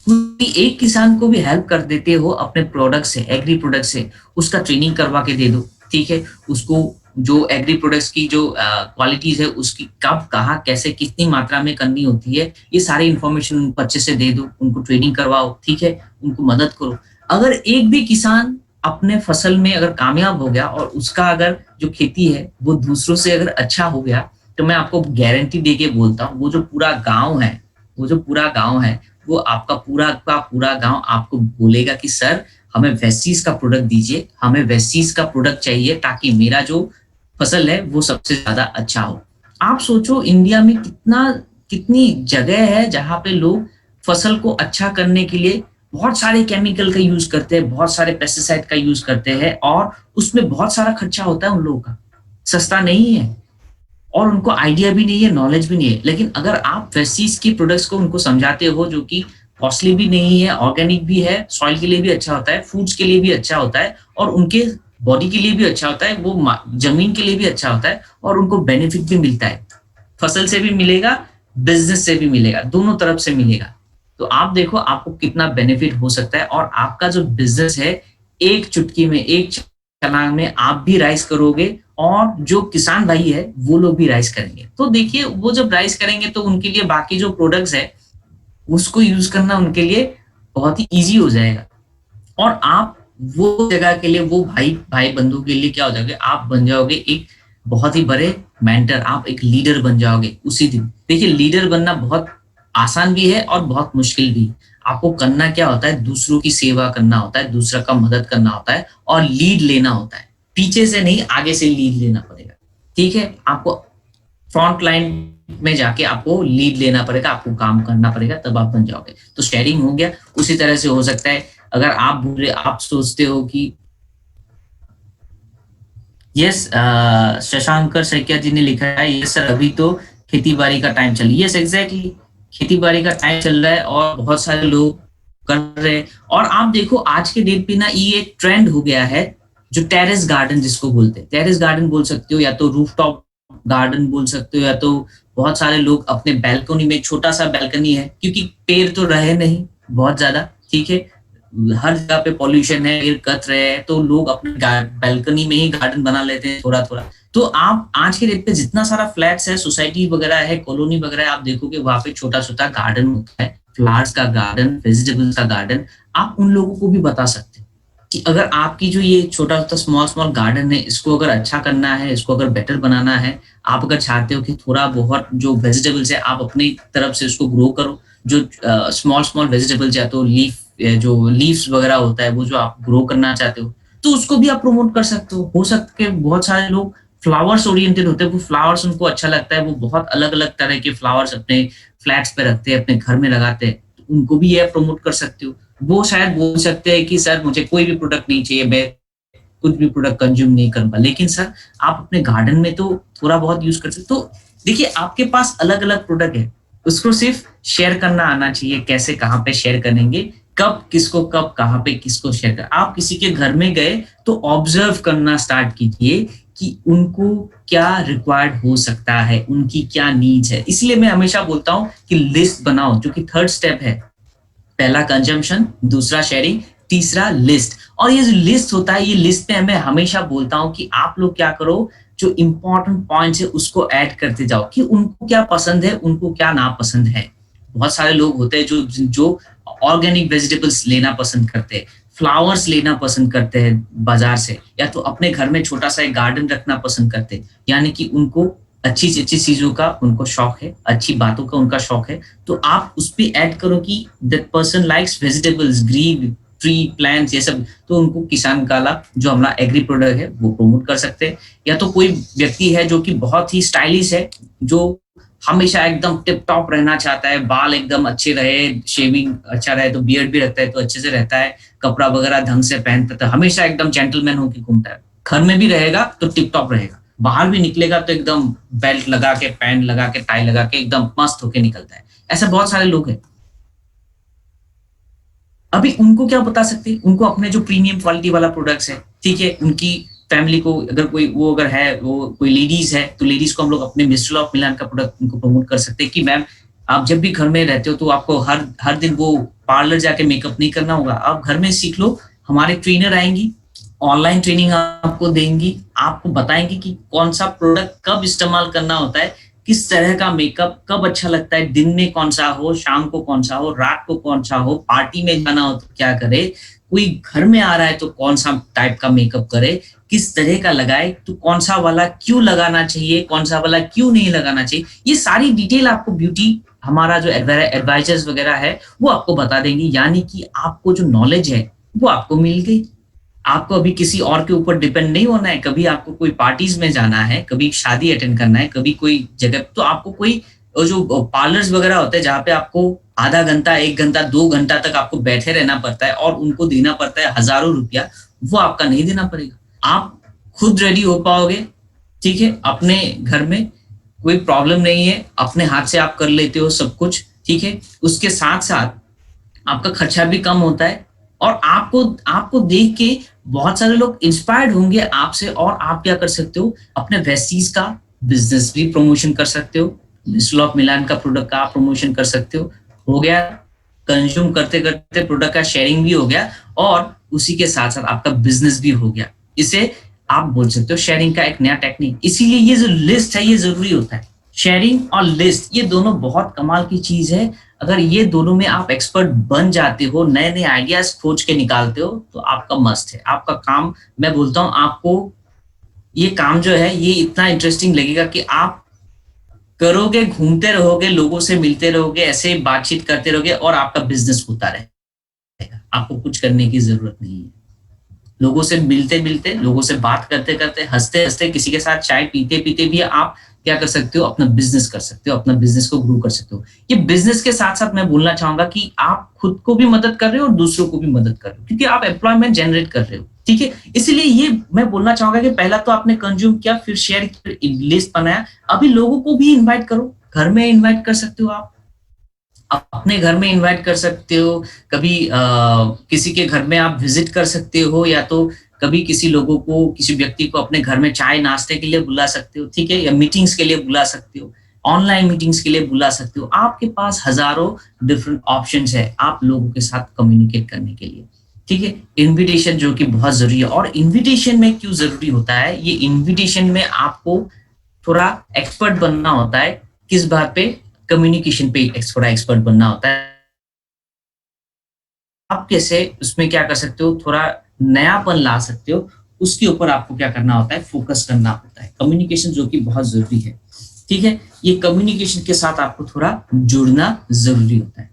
Speaker 2: कोई एक किसान को भी हेल्प कर देते हो अपने प्रोडक्ट से, एग्री प्रोडक्ट से, उसका ट्रेनिंग करवा के दे दो, ठीक है, उसको जो एग्री प्रोडक्ट्स की जो क्वालिटीज है उसकी कब कहाँ कैसे कितनी मात्रा में करनी होती है, ये सारी इंफॉर्मेशन उनको अच्छे से दे दो, उनको ट्रेनिंग करवाओ, ठीक है, उनको मदद करो। अगर एक भी किसान अपने फसल में अगर कामयाब हो गया और उसका अगर जो खेती है वो दूसरों से अगर अच्छा हो गया, तो मैं आपको गारंटी दे के बोलता हूँ वो जो पूरा गाँव है, वो जो पूरा गाँव है वो आपका पूरा गाँव आपको बोलेगा कि सर हमें वेस्टीज का प्रोडक्ट दीजिए, हमें वेस्टीज का प्रोडक्ट चाहिए ताकि मेरा जो फसल है वो सबसे ज्यादा अच्छा हो। आप सोचो इंडिया में कितनी जगह है जहां पे लोग फसल को अच्छा करने के लिए बहुत सारे केमिकल का यूज करते हैं, बहुत सारे पेस्टिसाइड का यूज करते हैं, और उसमें बहुत सारा खर्चा होता है उन लोगों का, सस्ता नहीं है, और उनको आइडिया भी नहीं है, नॉलेज भी नहीं है। लेकिन अगर आप वेस्टीज की प्रोडक्ट्स को उनको समझाते हो जो कि कॉस्टली भी नहीं है, ऑर्गेनिक भी है, सॉइल के लिए भी अच्छा होता है, फूड्स के लिए भी अच्छा होता है, और उनके बॉडी के लिए भी अच्छा होता है, वो जमीन के लिए भी अच्छा होता है, और उनको बेनिफिट भी मिलता है, फसल से भी मिलेगा, बिजनेस से भी मिलेगा, दोनों तरफ से मिलेगा। तो आप देखो आपको कितना बेनिफिट हो सकता है, और आपका जो बिजनेस है एक चुटकी में, एक छलांग में आप भी राइज करोगे, और जो किसान भाई है वो लोग भी राइज करेंगे। तो देखिए वो जब राइज करेंगे तो उनके लिए बाकी जो प्रोडक्ट्स है उसको यूज करना उनके लिए बहुत ही इजी हो जाएगा, और आप वो जगह के लिए, वो भाई बंधु के लिए क्या हो जाओगे, आप बन जाओगे एक बहुत ही बड़े मेंटर, आप एक लीडर बन जाओगे उसी दिन। देखिए लीडर बनना बहुत आसान भी है और बहुत मुश्किल भी। आपको करना क्या होता है, दूसरों की सेवा करना होता है, दूसरा का मदद करना होता है, और लीड लेना होता है, पीछे से नहीं आगे से लीड लेना पड़ेगा, ठीक है। आपको फ्रंट लाइन में जाके आपको लीड लेना पड़ेगा, आपको काम करना पड़ेगा, तब आप बन जाओगे। तो शेयरिंग हो गया। उसी तरह से हो सकता है अगर आप सोचते हो कि यस, शशांकर सैकिया जी ने लिखा है, यस सर अभी तो खेती बाड़ी का टाइम चल रहा है। यस एग्जैक्टली, खेती बाड़ी का टाइम चल रहा है और बहुत सारे लोग कर रहे हैं। और आप देखो आज के डेट पे ना ये एक ट्रेंड हो गया है, जो टेरेस गार्डन जिसको बोलते हैं, टेरेस गार्डन बोल सकते हो या तो रूफटॉप गार्डन बोल सकते हो, या तो बहुत सारे लोग अपने बैल्कनी में, छोटा सा बैल्कनी है क्योंकि पेड़ तो रहे नहीं बहुत ज्यादा, ठीक है, हर जगह पे पॉल्यूशन है, पेड़ कट रहे हैं, तो लोग अपने बैल्कनी में ही गार्डन बना लेते हैं थोड़ा थोड़ा। तो आप आज के डेट पे जितना सारा फ्लैट्स है, सोसाइटी वगैरह है, कॉलोनी वगैरह है, आप देखोगे वहां पे छोटा छोटा गार्डन होता है, फ्लावर्स का गार्डन, वेजिटेबल्स का गार्डन। आप उन लोगों को भी बता सकते हैं कि अगर आपकी जो ये छोटा छोटा स्मॉल स्मॉल गार्डन है, इसको अगर अच्छा करना है, इसको अगर बेटर बनाना है, आप अगर चाहते हो कि थोड़ा बहुत जो वेजिटेबल्स है आप अपनी तरफ से उसको ग्रो करो, जो स्मॉल स्मॉल वेजिटेबल्स या तो जो लीव्स वगैरह होता है वो जो आप ग्रो करना चाहते हो, तो उसको भी आप प्रमोट कर सकते हो सकते हैं बहुत सारे लोग फ्लावर्स ओरिएंटेड होते हैं, वो फ्लावर्स उनको अच्छा लगता है, वो बहुत अलग अलग तरह के फ्लावर्स अपने फ्लैट्स पे रखते हैं, अपने घर में लगाते हैं, तो उनको भी ये प्रमोट कर सकते हो। वो शायद बोल सकते हैं कि सर मुझे कोई भी प्रोडक्ट नहीं चाहिए, मैं कुछ भी प्रोडक्ट कंज्यूम नहीं करूंगा, लेकिन सर आप अपने गार्डन में तो थोड़ा बहुत यूज कर सकते हो। तो देखिए आपके पास अलग अलग प्रोडक्ट है, उसको सिर्फ शेयर करना आना चाहिए, कैसे कहाँ पे शेयर करेंगे, कब किसको, कब कहाँ पे किसको शेयर कर। आप किसी के घर में गए तो ऑब्जर्व करना स्टार्ट कीजिए कि उनको क्या रिक्वायर्ड हो सकता है, उनकी क्या नीड्स है। इसलिए मैं हमेशा बोलता हूँ कि लिस्ट बनाओ, जो कि थर्ड स्टेप है। पहला कंजम्पशन, दूसरा शेयरिंग, तीसरा लिस्ट। और ये जो लिस्ट होता है, ये लिस्ट में मैं हमेशा बोलता हूँ कि आप लोग क्या करो, जो इंपॉर्टेंट पॉइंट्स है उसको ऐड करते जाओ कि उनको क्या पसंद है, उनको क्या नापसंद है। बहुत सारे लोग होते हैं जो ऑर्गेनिक वेजिटेबल्स लेना पसंद करते हैं, फ्लावर्स लेना पसंद करते हैं बाजार से, या तो अपने घर में छोटा सा एक गार्डन रखना पसंद करते हैं, यानी कि उनको अच्छी अच्छी चीजों का उनको शौक है, अच्छी बातों का उनका शौक है। तो आप उस पे ऐड करो कि that person likes vegetables, green tree plants, ये सब, तो उनको किसान काला जो हमारा एग्री प्रोडक्ट है वो प्रमोट कर सकते हैं। या तो कोई व्यक्ति है जो कि बहुत ही स्टाइलिश है, जो हमेशा एकदम टिप टॉप रहना चाहता है, बाल एकदम अच्छे रहे, शेविंग अच्छा रहे, तो बियर्ड भी रखता है तो अच्छे से रहता है, कपड़ा वगैरह ढंग से पहनता है, तो हमेशा एकदम जेंटलमैन होकर घूमता है। घर में भी रहेगा तो टिप टॉप रहेगा, बाहर भी निकलेगा तो एकदम बेल्ट लगा के, पैंट लगा के, टाई लगा के एकदम मस्त होके निकलता है। ऐसे बहुत सारे लोग हैं। अभी उनको क्या बता सकते हैं, उनको अपने जो प्रीमियम क्वालिटी वाला प्रोडक्ट्स है, ठीक है, उनकी फैमिली को अगर कोई वो अगर है, वो कोई लेडीज है तो लेडीज को हम लोग अपने मिस्ट्रल ऑफ मिलान का प्रोडक्ट उनको प्रमोट कर सकते हैं कि मैम आप जब भी घर में रहते हो तो आपको हर हर दिन वो पार्लर जाके मेकअप नहीं करना होगा, आप घर में सीख लो, हमारे ट्रेनर आएंगी, ऑनलाइन ट्रेनिंग आपको देंगी, आपको बताएंगी कि कौन सा प्रोडक्ट कब इस्तेमाल करना होता है, किस तरह का मेकअप कब अच्छा लगता है, दिन में कौन सा हो, शाम को कौन सा हो, रात को कौन सा हो, पार्टी में जाना हो तो क्या करे, कोई घर में आ रहा है तो कौन सा टाइप का मेकअप करे, किस तरह का लगाए, तो कौन सा वाला क्यों लगाना चाहिए, कौन सा वाला क्यों नहीं लगाना चाहिए। ये सारी डिटेल आपको ब्यूटी हमारा जो एडवाइजर्स वगैरह है वो आपको बता देंगे, यानी कि आपको जो नॉलेज है वो आपको मिल गई। आपको अभी किसी और के ऊपर डिपेंड नहीं होना है। कभी आपको कोई पार्टीज में जाना है, कभी शादी अटेंड करना है, कभी कोई जगह, तो आपको कोई जो पार्लर्स वगैरह होते हैं जहाँ पे आपको आधा घंटा, 1 घंटा, 2 घंटा तक आपको बैठे रहना पड़ता है और उनको देना पड़ता है हजारों रुपया, वो आपका नहीं देना पड़ेगा। आप खुद रेडी हो पाओगे, ठीक है, अपने घर में कोई प्रॉब्लम नहीं है, अपने हाथ से आप कर लेते हो सब कुछ, ठीक है। उसके साथ साथ आपका खर्चा भी कम होता है और आपको देख के बहुत सारे लोग इंस्पायर्ड होंगे आपसे, और आप क्या कर सकते हो, अपने वेस्टीज का बिजनेस भी प्रमोशन कर सकते हो, मिस्ट्रल ऑफ मिलान का प्रोडक्ट का आप प्रमोशन कर सकते हो गया, कंज्यूम करते करते प्रोडक्ट का शेयरिंग भी हो गया, और उसी के साथ साथ आपका बिजनेस भी हो गया। इसे आप बोल सकते हो शेयरिंग का एक नया टेक्निक। इसीलिए ये जो लिस्ट है ये जरूरी होता है। शेयरिंग और लिस्ट ये दोनों बहुत कमाल की चीज है। अगर ये दोनों में आप एक्सपर्ट बन जाते हो, नए नए आइडियाज खोज के निकालते हो, तो आपका मस्त है। आपका काम, मैं बोलता हूँ आपको ये काम जो है ये इतना इंटरेस्टिंग लगेगा कि आप करोगे, घूमते रहोगे, लोगों से मिलते रहोगे, ऐसे बातचीत करते रहोगे और आपका बिजनेस होता रहेगा। आपको कुछ करने की जरूरत नहीं है। लोगों से मिलते मिलते, लोगों से बात करते करते, हंसते हंसते, किसी के साथ चाय पीते पीते भी आप क्या कर सकते हो, अपना बिजनेस कर सकते हो, अपना बिजनेस को ग्रो कर सकते हो। ये बिजनेस के साथ साथ मैं बोलना चाहूंगा कि आप खुद को भी मदद कर रहे हो और दूसरों को भी मदद कर रहे हो, क्योंकि आप एम्प्लॉयमेंट जनरेट कर रहे हो। ठीक है, इसलिए ये मैं बोलना चाहूंगा कि पहला तो आपने कंज्यूम किया, फिर शेयर किया, लिस्ट बनाया, अभी लोगों को भी इनवाइट करो, घर में इनवाइट कर सकते हो आप, अपने घर में इनवाइट कर सकते हो, कभी किसी के घर में आप विजिट कर सकते हो, या तो कभी किसी लोगों को, किसी व्यक्ति को अपने घर में चाय नाश्ते के लिए बुला सकते हो, ठीक है, या मीटिंग्स के लिए बुला सकते हो, ऑनलाइन मीटिंग्स के लिए बुला सकते हो। आपके पास हजारों डिफरेंट ऑप्शंस है आप लोगों के साथ कम्युनिकेट करने के लिए, ठीक है। इनविटेशन जो कि बहुत जरूरी है, और इनविटेशन में क्यों जरूरी होता है, ये इनविटेशन में आपको थोड़ा एक्सपर्ट बनना होता है। किस बात पे? कम्युनिकेशन पे थोड़ा एक्सपर्ट बनना होता है। आप कैसे उसमें क्या कर सकते हो, थोड़ा नयापन ला सकते हो, उसके ऊपर आपको क्या करना होता है, फोकस करना होता है। कम्युनिकेशन जो कि बहुत जरूरी है, ठीक है, ये कम्युनिकेशन के साथ आपको थोड़ा जुड़ना जरूरी होता है।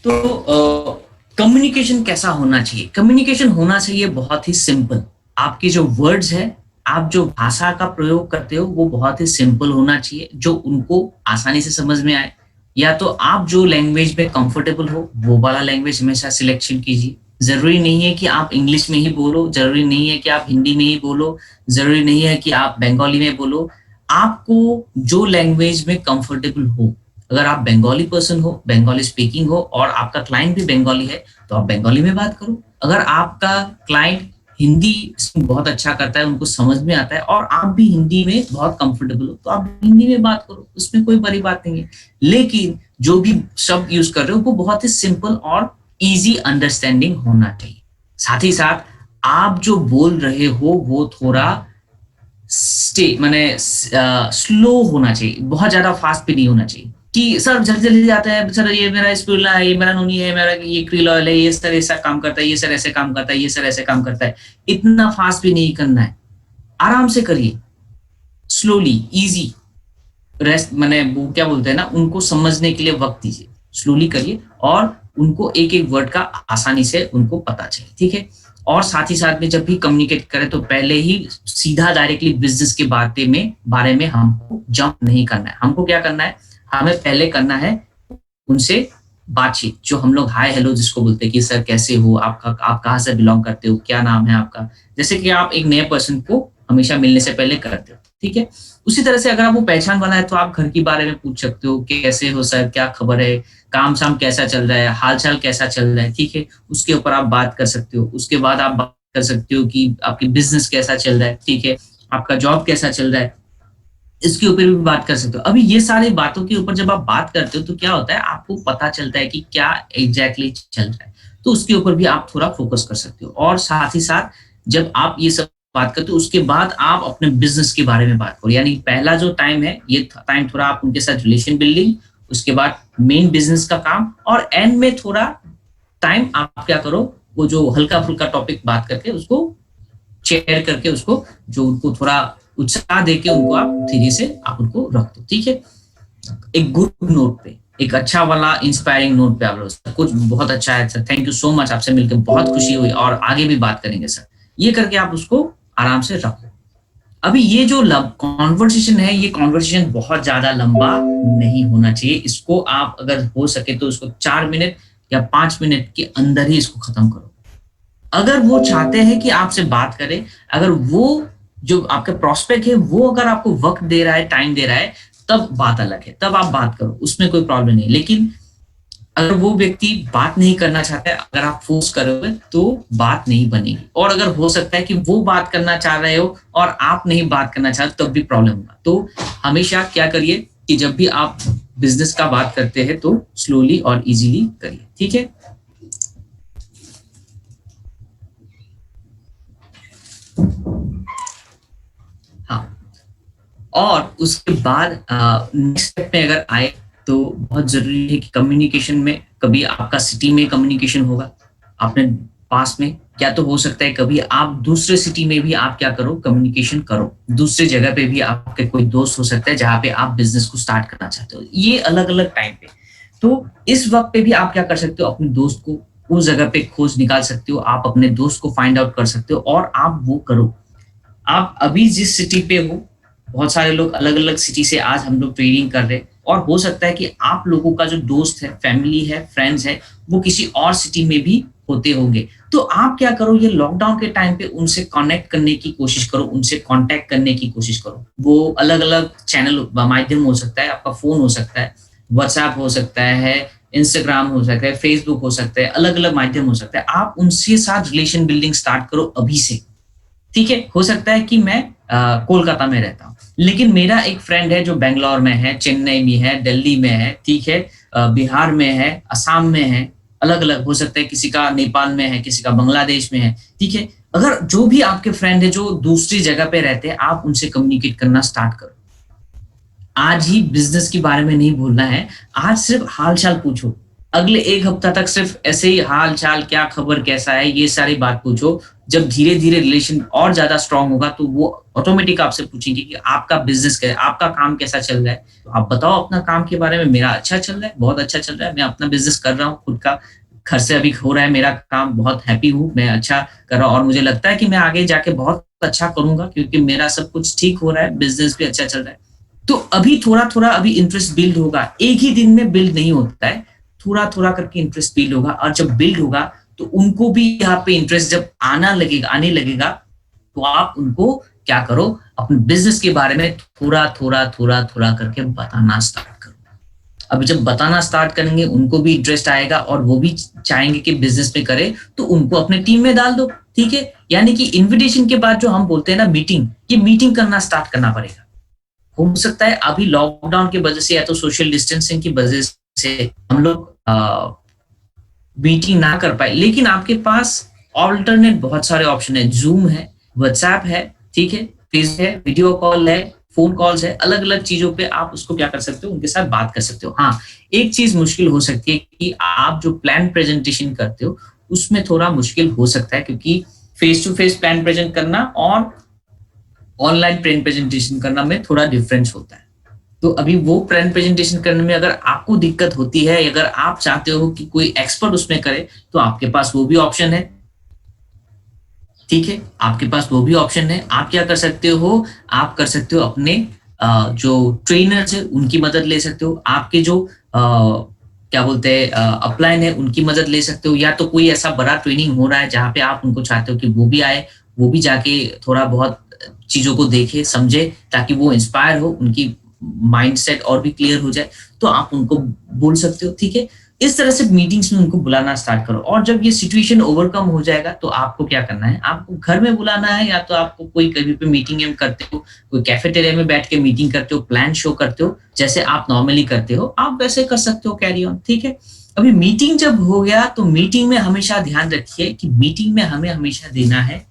Speaker 2: तो कम्युनिकेशन कैसा होना चाहिए? कम्युनिकेशन होना चाहिए बहुत ही सिंपल। आपके जो वर्ड्स है, आप जो भाषा का प्रयोग करते हो, वो बहुत ही सिंपल होना चाहिए, जो उनको आसानी से समझ में आए। या तो आप जो लैंग्वेज में कंफर्टेबल हो, वो वाला लैंग्वेज हमेशा सिलेक्शन कीजिए। जरूरी नहीं है कि आप इंग्लिश में ही बोलो, जरूरी नहीं है कि आप हिंदी में ही बोलो, जरूरी नहीं है कि आप बंगाली में बोलो। आपको जो लैंग्वेज में कंफर्टेबल हो, अगर आप बंगाली पर्सन हो, बंगाली स्पीकिंग हो, और आपका क्लाइंट भी बंगाली है, तो आप बंगाली में बात करो। अगर आपका क्लाइंट हिंदी बहुत अच्छा करता है, उनको समझ में आता है, और आप भी हिंदी में बहुत कंफर्टेबल हो, तो आप हिंदी में बात करो, उसमें कोई बड़ी बात नहीं है। लेकिन जो भी शब्द यूज कर रहे हो, वो बहुत ही सिंपल और इजी अंडरस्टैंडिंग होना चाहिए। साथ ही साथ आप जो बोल रहे हो, वो थोड़ा माने स्लो होना चाहिए, बहुत ज्यादा फास्ट भी नहीं होना चाहिए कि सर जल्दी जल्दी जाता है, सर ये मेरा स्पिरुलिना है, ये मेरा नोनी है, मेरा ये क्रिल ऑयल है, ये सर ऐसा काम करता है, ये सर ऐसे काम करता है, ये सर ऐसे काम करता है। इतना फास्ट भी नहीं करना है, आराम से करिए, स्लोली, इजी। रेस्ट माने वो क्या बोलते हैं ना, उनको समझने के लिए वक्त दीजिए, स्लोली करिए, और उनको एक एक वर्ड का आसानी से उनको पता चले, ठीक है। और साथ ही साथ में जब भी कम्युनिकेट करें, तो पहले ही सीधा डायरेक्टली बिजनेस के बारे में हमको जंप नहीं करना है। हमको क्या करना है, हमें पहले करना है उनसे बातचीत, जो हम लोग हाय हेलो जिसको बोलते हैं कि सर कैसे हो, आप कहाँ से बिलोंग करते हो, क्या नाम है आपका, जैसे कि आप एक नए पर्सन को हमेशा मिलने से पहले करते हो, ठीक है। उसी तरह से अगर आप वो पहचान वाला है, तो आप घर के बारे में पूछ सकते हो कि कैसे हो सर, क्या खबर है, काम शाम कैसा चल रहा है, हाल चाल कैसा चल रहा है, ठीक है। उसके ऊपर आप बात कर सकते हो। उसके बाद आप बात कर सकते हो कि आपकी बिजनेस कैसा चल रहा है, ठीक है, आपका जॉब कैसा चल रहा है, इसके ऊपर भी बात कर सकते हो। अभी ये सारी बातों के ऊपर जब आप बात करते हो, तो क्या होता है, आपको पता चलता है कि क्या एग्जैक्टली चल रहा है, तो उसके ऊपर भी आप थोड़ा फोकस कर सकते हो। और साथ ही साथ जब आप ये सब बात करते हो, उसके बाद आप अपने बिजनेस के बारे में बात करो। यानी पहला जो टाइम है, ये टाइम थोड़ा आप उनके साथ रिलेशन बिल्डिंग, उसके बाद मेन बिजनेस का काम, और एंड में थोड़ा टाइम आप क्या करो, वो जो हल्का फुल्का टॉपिक बात करके उसको शेयर करके, उसको जो उनको थोड़ा उत्साह देके उनको आप धीरे से आप उनको रख दो, ठीक है। एक गुड नोट पे, एक अच्छा वाला इंस्पायरिंग नोट पे आप लोग, सब कुछ बहुत अच्छा है sir, thank you so much, आपसे मिलकर बहुत खुशी हुई, और आगे भी बात करेंगे सर, ये करके आप उसको आराम से रखो। अभी ये जो कॉन्वर्सेशन है, ये कॉन्वर्सेशन बहुत ज्यादा लंबा नहीं होना चाहिए। इसको आप अगर हो सके तो इसको 4 मिनट या 5 मिनट के अंदर ही इसको खत्म करो। अगर वो चाहते हैं कि आपसे बात करें, अगर वो जो आपके प्रोस्पेक्ट है, वो अगर आपको वक्त दे रहा है, टाइम दे रहा है, तब बात अलग है, तब आप बात करो, उसमें कोई प्रॉब्लम नहीं। लेकिन अगर वो व्यक्ति बात नहीं करना चाहता है, अगर आप फोर्स करोगे, तो बात नहीं बनेगी। और अगर हो सकता है कि वो बात करना चाह रहे हो और आप नहीं बात करना चाहते, तब भी प्रॉब्लम होगा। तो हमेशा क्या करिए कि जब भी आप बिजनेस का बात करते हैं, तो स्लोली और इजीली करिए, ठीक है। हाँ, और उसके बाद नेक्स्ट स्टेप में अगर आए, तो बहुत जरूरी है कि कम्युनिकेशन में कभी आपका सिटी में कम्युनिकेशन होगा अपने पास में, क्या तो हो सकता है कभी आप दूसरे सिटी में भी आप क्या करो, कम्युनिकेशन करो। दूसरे जगह पे भी आपके कोई दोस्त हो सकता है जहाँ पे आप बिजनेस को स्टार्ट करना चाहते हो, ये अलग अलग टाइम पे। तो इस वक्त पे भी आप क्या कर सकते हो, अपने दोस्त को उस जगह पे खोज निकाल सकते हो, आप अपने दोस्त को फाइंड आउट कर सकते हो, और आप वो करो। आप अभी जिस सिटी पे हो, बहुत सारे लोग अलग अलग सिटी से आज हम लोग ट्रेडिंग कर रहे हैं, और हो सकता है कि आप लोगों का जो दोस्त है, फैमिली है, फ्रेंड्स है, वो किसी और सिटी में भी होते होंगे। तो आप क्या करो, ये लॉकडाउन के टाइम पे उनसे कनेक्ट करने की कोशिश करो, उनसे कांटेक्ट करने की कोशिश करो। वो अलग अलग चैनल माध्यम हो सकता है, आपका फोन हो सकता है, व्हाट्सएप हो सकता है, इंस्टाग्राम हो सकता है, फेसबुक हो सकता है, अलग अलग माध्यम हो सकता है। आप उनसे साथ रिलेशन बिल्डिंग स्टार्ट करो अभी से। ठीक है, हो सकता है कि मैं कोलकाता में रहता हूँ, लेकिन मेरा एक फ्रेंड है जो बेंगलोर में है, चेन्नई में है, दिल्ली में है, ठीक है, बिहार में है, असम में है, अलग अलग हो सकता है, किसी का नेपाल में है, किसी का बांग्लादेश में है। ठीक है, अगर जो भी आपके फ्रेंड है जो दूसरी जगह पे रहते हैं, आप उनसे कम्युनिकेट करना स्टार्ट करो। आज ही बिजनेस के बारे में नहीं भूलना है, आज सिर्फ हाल चाल पूछो। अगले एक हफ्ता तक सिर्फ ऐसे ही हाल चाल, क्या खबर, कैसा है, ये सारी बात पूछो। जब धीरे धीरे रिलेशन और ज्यादा स्ट्रांग होगा तो वो ऑटोमेटिक आपसे पूछेंगे कि आपका बिजनेस क्या है, आपका काम कैसा चल रहा है। तो आप बताओ अपना काम के बारे में। मेरा अच्छा चल रहा है, बहुत अच्छा चल रहा है, मैं अपना बिजनेस कर रहा हूँ खुद का, घर से अभी हो रहा है मेरा काम, बहुत हैप्पी हूँ, मैं अच्छा कर रहा हूँ और मुझे लगता है कि मैं आगे जाके बहुत अच्छा करूंगा क्योंकि मेरा सब कुछ ठीक हो रहा है, बिजनेस भी अच्छा चल रहा है। तो अभी थोड़ा थोड़ा अभी इंटरेस्ट बिल्ड होगा, एक ही दिन में बिल्ड नहीं होता है, थोड़ा थोड़ा करके इंटरेस्ट बिल्ड होगा। और जब बिल्ड होगा तो उनको भी यहाँ पे इंटरेस्ट जब आने लगेगा तो आप उनको क्या करो, अपने बिजनेस के बारे में थोड़ा थोड़ा थोड़ा थोड़ा करके बताना स्टार्ट करो। अब जब बताना स्टार्ट करेंगे उनको भी इंटरेस्ट आएगा और वो भी चाहेंगे कि बिजनेस में करे, तो उनको अपने टीम में डाल दो। ठीक है, यानी कि इन्विटेशन के बाद जो हम बोलते हैं ना मीटिंग, ये मीटिंग करना स्टार्ट करना पड़ेगा। हो सकता है अभी लॉकडाउन की वजह से या तो सोशल डिस्टेंसिंग की वजह से हम लोग मीटिंग ना कर पाए, लेकिन आपके पास ऑल्टरनेट बहुत सारे ऑप्शन है। जूम है, व्हाट्सएप है, ठीक है, फेस है, वीडियो कॉल है, फोन कॉल्स है, अलग अलग चीजों पे आप उसको क्या कर सकते हो, उनके साथ बात कर सकते हो। हाँ, एक चीज मुश्किल हो सकती है कि आप जो प्लान प्रेजेंटेशन करते हो उसमें थोड़ा मुश्किल हो सकता है, क्योंकि face to face plan present करना और ऑनलाइन प्रेजेंट प्रेजेंटेशन करना में थोड़ा डिफरेंस होता है। तो अभी वो प्रेजेंट प्रेजेंटेशन करने में अगर आपको दिक्कत होती है, अगर आप चाहते हो कि कोई एक्सपर्ट उसमें करे, तो आपके पास वो भी ऑप्शन है। ठीक है, आपके पास वो भी ऑप्शन है। आप क्या कर सकते हो, आप कर सकते हो अपने जो ट्रेनर्स है उनकी मदद ले सकते हो, आपके जो क्या बोलते हैं अपलाइन है उनकी मदद ले सकते हो, या तो कोई ऐसा बड़ा ट्रेनिंग हो रहा है जहाँ पे आप उनको चाहते हो कि वो भी आए, वो भी जाके थोड़ा बहुत चीजों को देखे, समझे, ताकि वो इंस्पायर हो, उनकी माइंडसेट और भी क्लियर हो जाए, तो आप उनको बोल सकते हो। ठीक है, इस तरह से मीटिंग्स में उनको बुलाना स्टार्ट करो। और जब ये सिचुएशन ओवरकम हो जाएगा तो आपको क्या करना है, आपको घर में बुलाना है, या तो आपको कोई कभी पे मीटिंग करते हो, कोई कैफेटेरिया में बैठ के मीटिंग करते हो, प्लान शो करते हो, जैसे आप नॉर्मली करते हो, आप वैसे कर सकते हो, कैरी ऑन। ठीक है, अभी मीटिंग जब हो गया तो मीटिंग में हमेशा ध्यान रखिए कि मीटिंग में हमें हमेशा देना है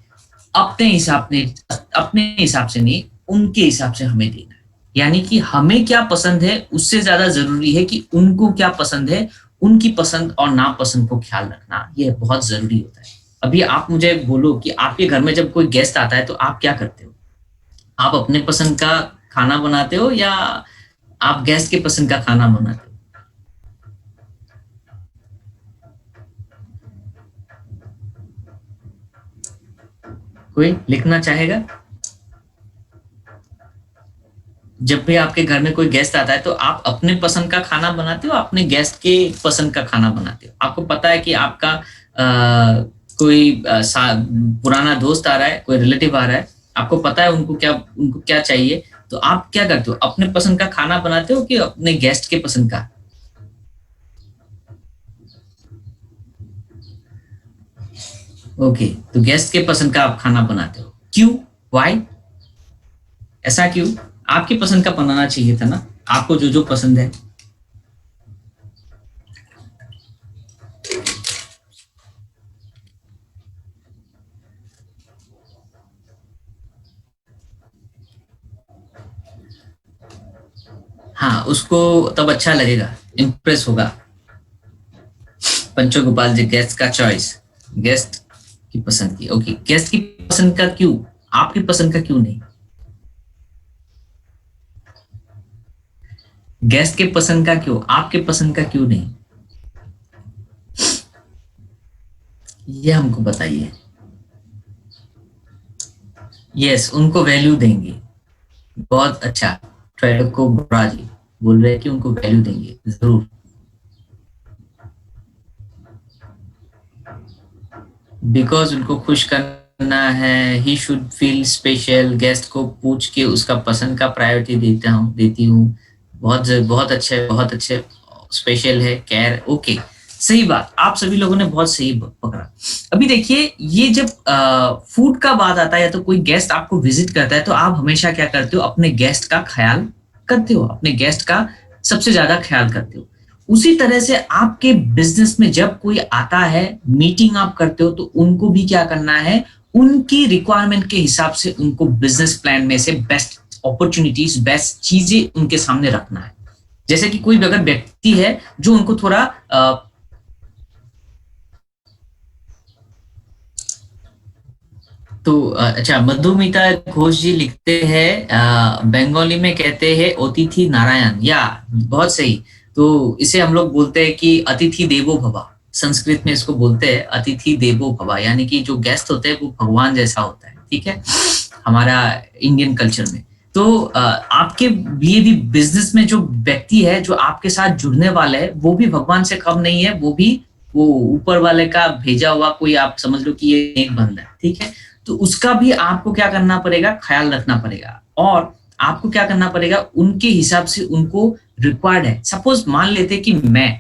Speaker 2: अपने हिसाब से नहीं, उनके हिसाब से हमें देना है। यानी कि हमें क्या पसंद है उससे ज्यादा जरूरी है कि उनको क्या पसंद है, उनकी पसंद और नापसंद को ख्याल रखना, यह बहुत जरूरी होता है। अभी आप मुझे बोलो कि आपके घर में जब कोई गेस्ट आता है तो आप क्या करते हो, आप अपने पसंद का खाना बनाते हो या आप गेस्ट के पसंद का खाना बनाते हो? कोई लिखना चाहेगा? जब भी आपके घर में कोई गेस्ट आता है तो आप अपने पसंद का खाना बनाते हो, अपने गेस्ट के पसंद का खाना बनाते हो? आपको पता है कि आपका कोई पुराना दोस्त आ रहा है, कोई रिलेटिव आ रहा है, आपको पता है उनको क्या चाहिए, तो आप क्या करते हो, अपने पसंद का खाना बनाते हो कि अपने गेस्ट के पसंद का? ओके, तो गेस्ट के पसंद का आप खाना बनाते हो, क्यों, व्हाई, ऐसा क्यों? आपकी पसंद का बनाना चाहिए था ना, आपको जो जो पसंद है। हाँ, उसको तब अच्छा लगेगा, इम्प्रेस होगा। पंचो गोपाल जी, गेस्ट का चॉइस, गेस्ट की पसंद की। ओके, गेस्ट की पसंद का क्यों, आपकी पसंद का क्यों नहीं? गेस्ट के पसंद का क्यों, आपके पसंद का क्यों नहीं, ये हमको बताइए। यस, उनको वैल्यू देंगे, बहुत अच्छा, ट्रेडको ब्रा जी, बोल रहे हैं कि उनको वैल्यू देंगे जरूर। बिकॉज उनको खुश करना है, he should feel special, guest को पूछ के उसका पसंद का प्रायोरिटी देती हूँ। बहुत अच्छे स्पेशल है केयर। ओके, सही बात, आप सभी लोगों ने बहुत सही पकड़ा। अभी देखिए, ये जब फूड का बात आता है या तो कोई गेस्ट आपको विजिट करता है, तो आप हमेशा क्या करते हो, अपने गेस्ट का ख्याल करते हो, अपने गेस्ट का सबसे ज्यादा ख्याल करते हो। उसी तरह से आपके बिजनेस में जब कोई आता है, मीटिंग आप करते हो, तो उनको भी क्या करना है, उनकी रिक्वायरमेंट के हिसाब से उनको बिजनेस प्लान में से बेस्ट अपॉर्चुनिटीज, बेस्ट चीजें उनके सामने रखना है। जैसे कि कोई अगर व्यक्ति है जो उनको थोड़ा तो अच्छा, मधुमिता घोष जी लिखते हैं बंगाली में कहते हैं अतिथि नारायण, या बहुत सही। तो इसे हम लोग बोलते हैं कि अतिथि देवो भव, संस्कृत में इसको बोलते हैं अतिथि देवो भव, यानी कि जो गेस्ट होते हैं वो भगवान जैसा होता है। ठीक है, हमारा इंडियन कल्चर में। तो आपके लिए भी बिजनेस में जो व्यक्ति है जो आपके साथ जुड़ने वाला है, वो भी भगवान से कम नहीं है, वो भी वो ऊपर वाले का भेजा हुआ कोई, आप समझ लो कि ये एक बंदा है। ठीक है, तो उसका भी आपको क्या करना पड़ेगा, ख्याल रखना पड़ेगा, और आपको क्या करना पड़ेगा, उनके हिसाब से उनको रिक्वायर्ड है। सपोज मान लेते कि मैं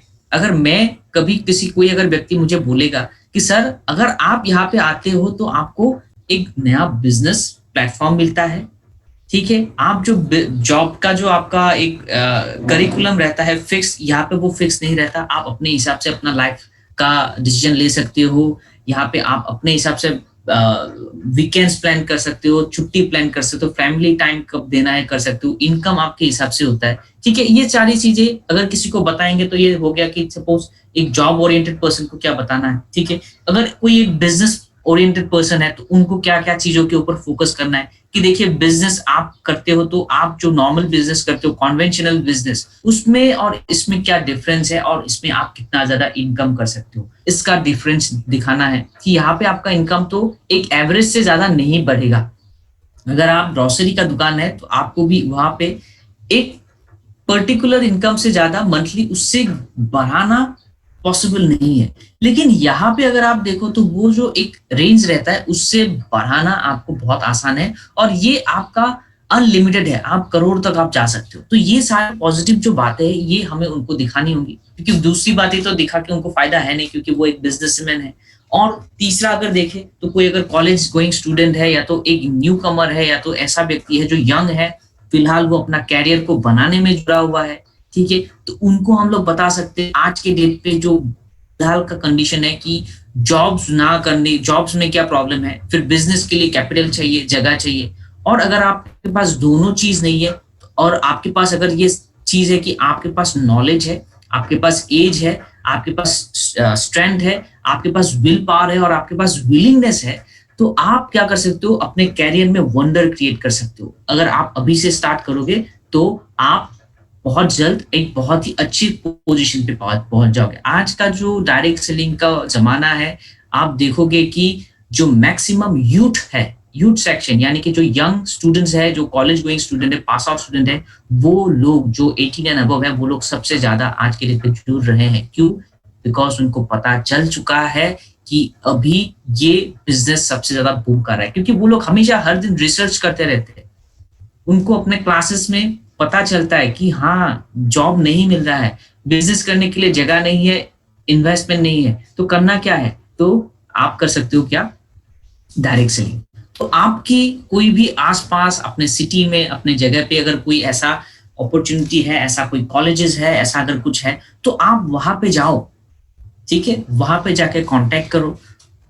Speaker 2: कभी कोई अगर व्यक्ति मुझे बोलेगा कि सर अगर आप यहाँ पे आते हो तो आपको एक नया बिजनेस प्लेटफॉर्म मिलता है। ठीक है, आप जो जॉब का जो आपका एक करिकुलम रहता है फिक्स, यहाँ पे वो फिक्स नहीं रहता। आप अपने हिसाब से अपना लाइफ का डिसीजन ले सकते हो। यहाँ पे आप अपने हिसाब से वीकेंड्स प्लान कर सकते हो, छुट्टी प्लान कर सकते हो, फैमिली टाइम कब देना है कर सकते हो, इनकम आपके हिसाब से होता है। ठीक है, ये सारी चीजें अगर किसी को बताएंगे तो ये हो गया कि सपोज एक जॉब ओरिएंटेड पर्सन को क्या बताना है। ठीक है, अगर कोई एक बिजनेस ओरिएंटेड पर्सन है तो उनको क्या क्या चीजों के ऊपर फोकस करना है कि देखिए, बिजनेस आप करते हो तो आप जो नॉर्मल बिजनेस करते हो, कॉन्वेंशनल बिजनेस, उसमें और इसमें क्या डिफरेंस है और इसमें आप कितना ज्यादा इनकम कर सकते हो, इसका डिफरेंस दिखाना है कि यहाँ पे आपका इनकम तो एक एवरेज से ज्यादा नहीं बढ़ेगा। अगर आप ग्रोसरी का दुकान है तो आपको भी वहां पे एक पर्टिकुलर इनकम से ज्यादा मंथली उससे बढ़ाना पॉसिबल नहीं है। लेकिन यहाँ पे अगर आप देखो तो वो जो एक रेंज रहता है उससे बढ़ाना आपको बहुत आसान है, और ये आपका अनलिमिटेड है, आप करोड़ तक आप जा सकते हो। तो ये सारे पॉजिटिव जो बातें हैं ये हमें उनको दिखानी होंगी, क्योंकि दूसरी बातें तो दिखा के उनको फायदा है नहीं, क्योंकि वो एक बिजनेसमैन है। और तीसरा अगर देखें तो कोई अगर कॉलेज गोइंग स्टूडेंट है, या तो एक न्यू कमर है, या तो ऐसा व्यक्ति है जो यंग है, फिलहाल वो अपना कैरियर को बनाने में जुड़ा हुआ है। ठीक है, तो उनको हम लोग बता सकते हैं आज के डेट पे जो फिलहाल का कंडीशन है कि जॉब्स में क्या प्रॉब्लम है, फिर बिजनेस के लिए कैपिटल चाहिए, जगह चाहिए। और अगर आपके पास दोनों चीज नहीं है, और आपके पास अगर ये चीज है कि आपके पास नॉलेज है, आपके पास एज है, आपके पास स्ट्रेंथ है, आपके पास विल पावर है, और आपके पास विलिंगनेस है, तो आप क्या कर सकते हो, अपने कैरियर में वंडर क्रिएट कर सकते हो। अगर आप अभी से स्टार्ट करोगे तो आप बहुत जल्द एक बहुत ही अच्छी पोजीशन पे पहुंच जाओगे। आज का जो डायरेक्ट सेलिंग का जमाना है, आप देखोगे कि जो मैक्सिमम यूथ सेक्शन, यानी कि जो यंग स्टूडेंट्स है, जो कॉलेज गोइंग स्टूडेंट है, पास आउट स्टूडेंट है, वो लोग जो 18 एंड अबव है, वो लोग सबसे ज्यादा आज के डेट पे जुड़ रहे हैं। क्यों? बिकॉज उनको पता चल चुका है कि अभी ये बिजनेस सबसे ज्यादा बूम कर रहा है, क्योंकि वो लोग हमेशा हर दिन रिसर्च करते रहते हैं। उनको अपने क्लासेस में पता चलता है कि हाँ, जॉब नहीं मिल रहा है, बिजनेस करने के लिए जगह नहीं है, इन्वेस्टमेंट नहीं है, तो करना क्या है? तो आप कर सकते हो क्या? Direct selling. तो आपकी कोई भी आसपास अपने सिटी में, अपने जगह पे अगर कोई ऐसा अपॉर्चुनिटी है, ऐसा कोई कॉलेजेस है, ऐसा अगर कुछ है, तो आप वहां पे जाओ। ठीक है, वहां पे जाके कांटेक्ट करो।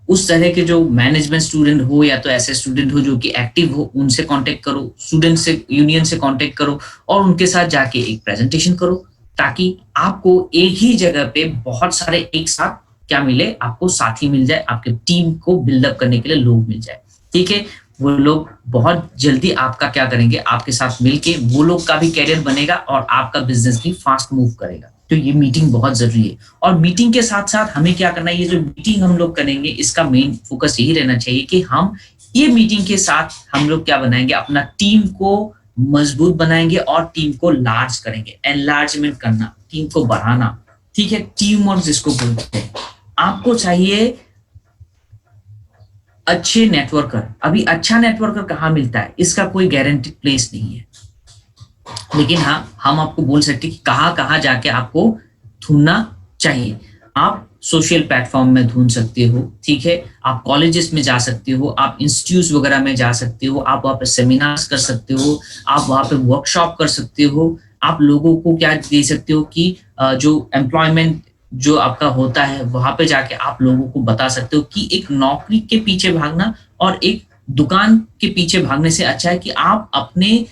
Speaker 2: उस तरह के जो मैनेजमेंट स्टूडेंट हो, या तो ऐसे स्टूडेंट हो जो कि एक्टिव हो, उनसे कांटेक्ट करो, स्टूडेंट से यूनियन से कांटेक्ट करो, और उनके साथ जाके एक प्रेजेंटेशन करो, ताकि आपको एक ही जगह पे बहुत सारे एक साथ क्या मिले, आपको साथी मिल जाए, आपके टीम को बिल्डअप करने के लिए लोग मिल जाए। ठीक है, वो लोग बहुत जल्दी आपका क्या करेंगे, आपके साथ मिलके वो लोग का भी कैरियर बनेगा और आपका बिजनेस भी फास्ट मूव करेगा। तो ये मीटिंग बहुत जरूरी है। और मीटिंग के साथ साथ हमें क्या करना है, ये जो मीटिंग हम लोग करेंगे, इसका मेन फोकस यही रहना चाहिए कि हम ये मीटिंग के साथ हम लोग क्या बनाएंगे, अपना टीम को मजबूत बनाएंगे और टीम को लार्ज करेंगे। एनलार्जमेंट करना, टीम को बढ़ाना, ठीक है, टीम वर्क जिसको बोलते हैं। आपको चाहिए अच्छे नेटवर्कर। अभी अच्छा नेटवर्कर कहाँ मिलता है, इसका कोई गारंटेड प्लेस नहीं है, लेकिन हाँ हम आपको बोल सकते हैं कि कहाँ कहाँ जाके आपको ढूंढना चाहिए। आप सोशल प्लेटफॉर्म में ढूंढ सकते हो, ठीक है, आप कॉलेजेस में जा सकते हो, आप इंस्टीट्यूट वगैरह में जा सकते हो, आप वहाँ पे सेमिनार्स कर सकते हो, आप वहाँ पे वर्कशॉप कर सकते हो, आप लोगों को क्या दे सकते हो कि जो एम्प्लॉयमेंट जो आपका होता है वहां पे जाके आप लोगों को बता सकते हो कि एक नौकरी के पीछे भागना और एक दुकान के पीछे भागने से अच्छा है कि आप अपने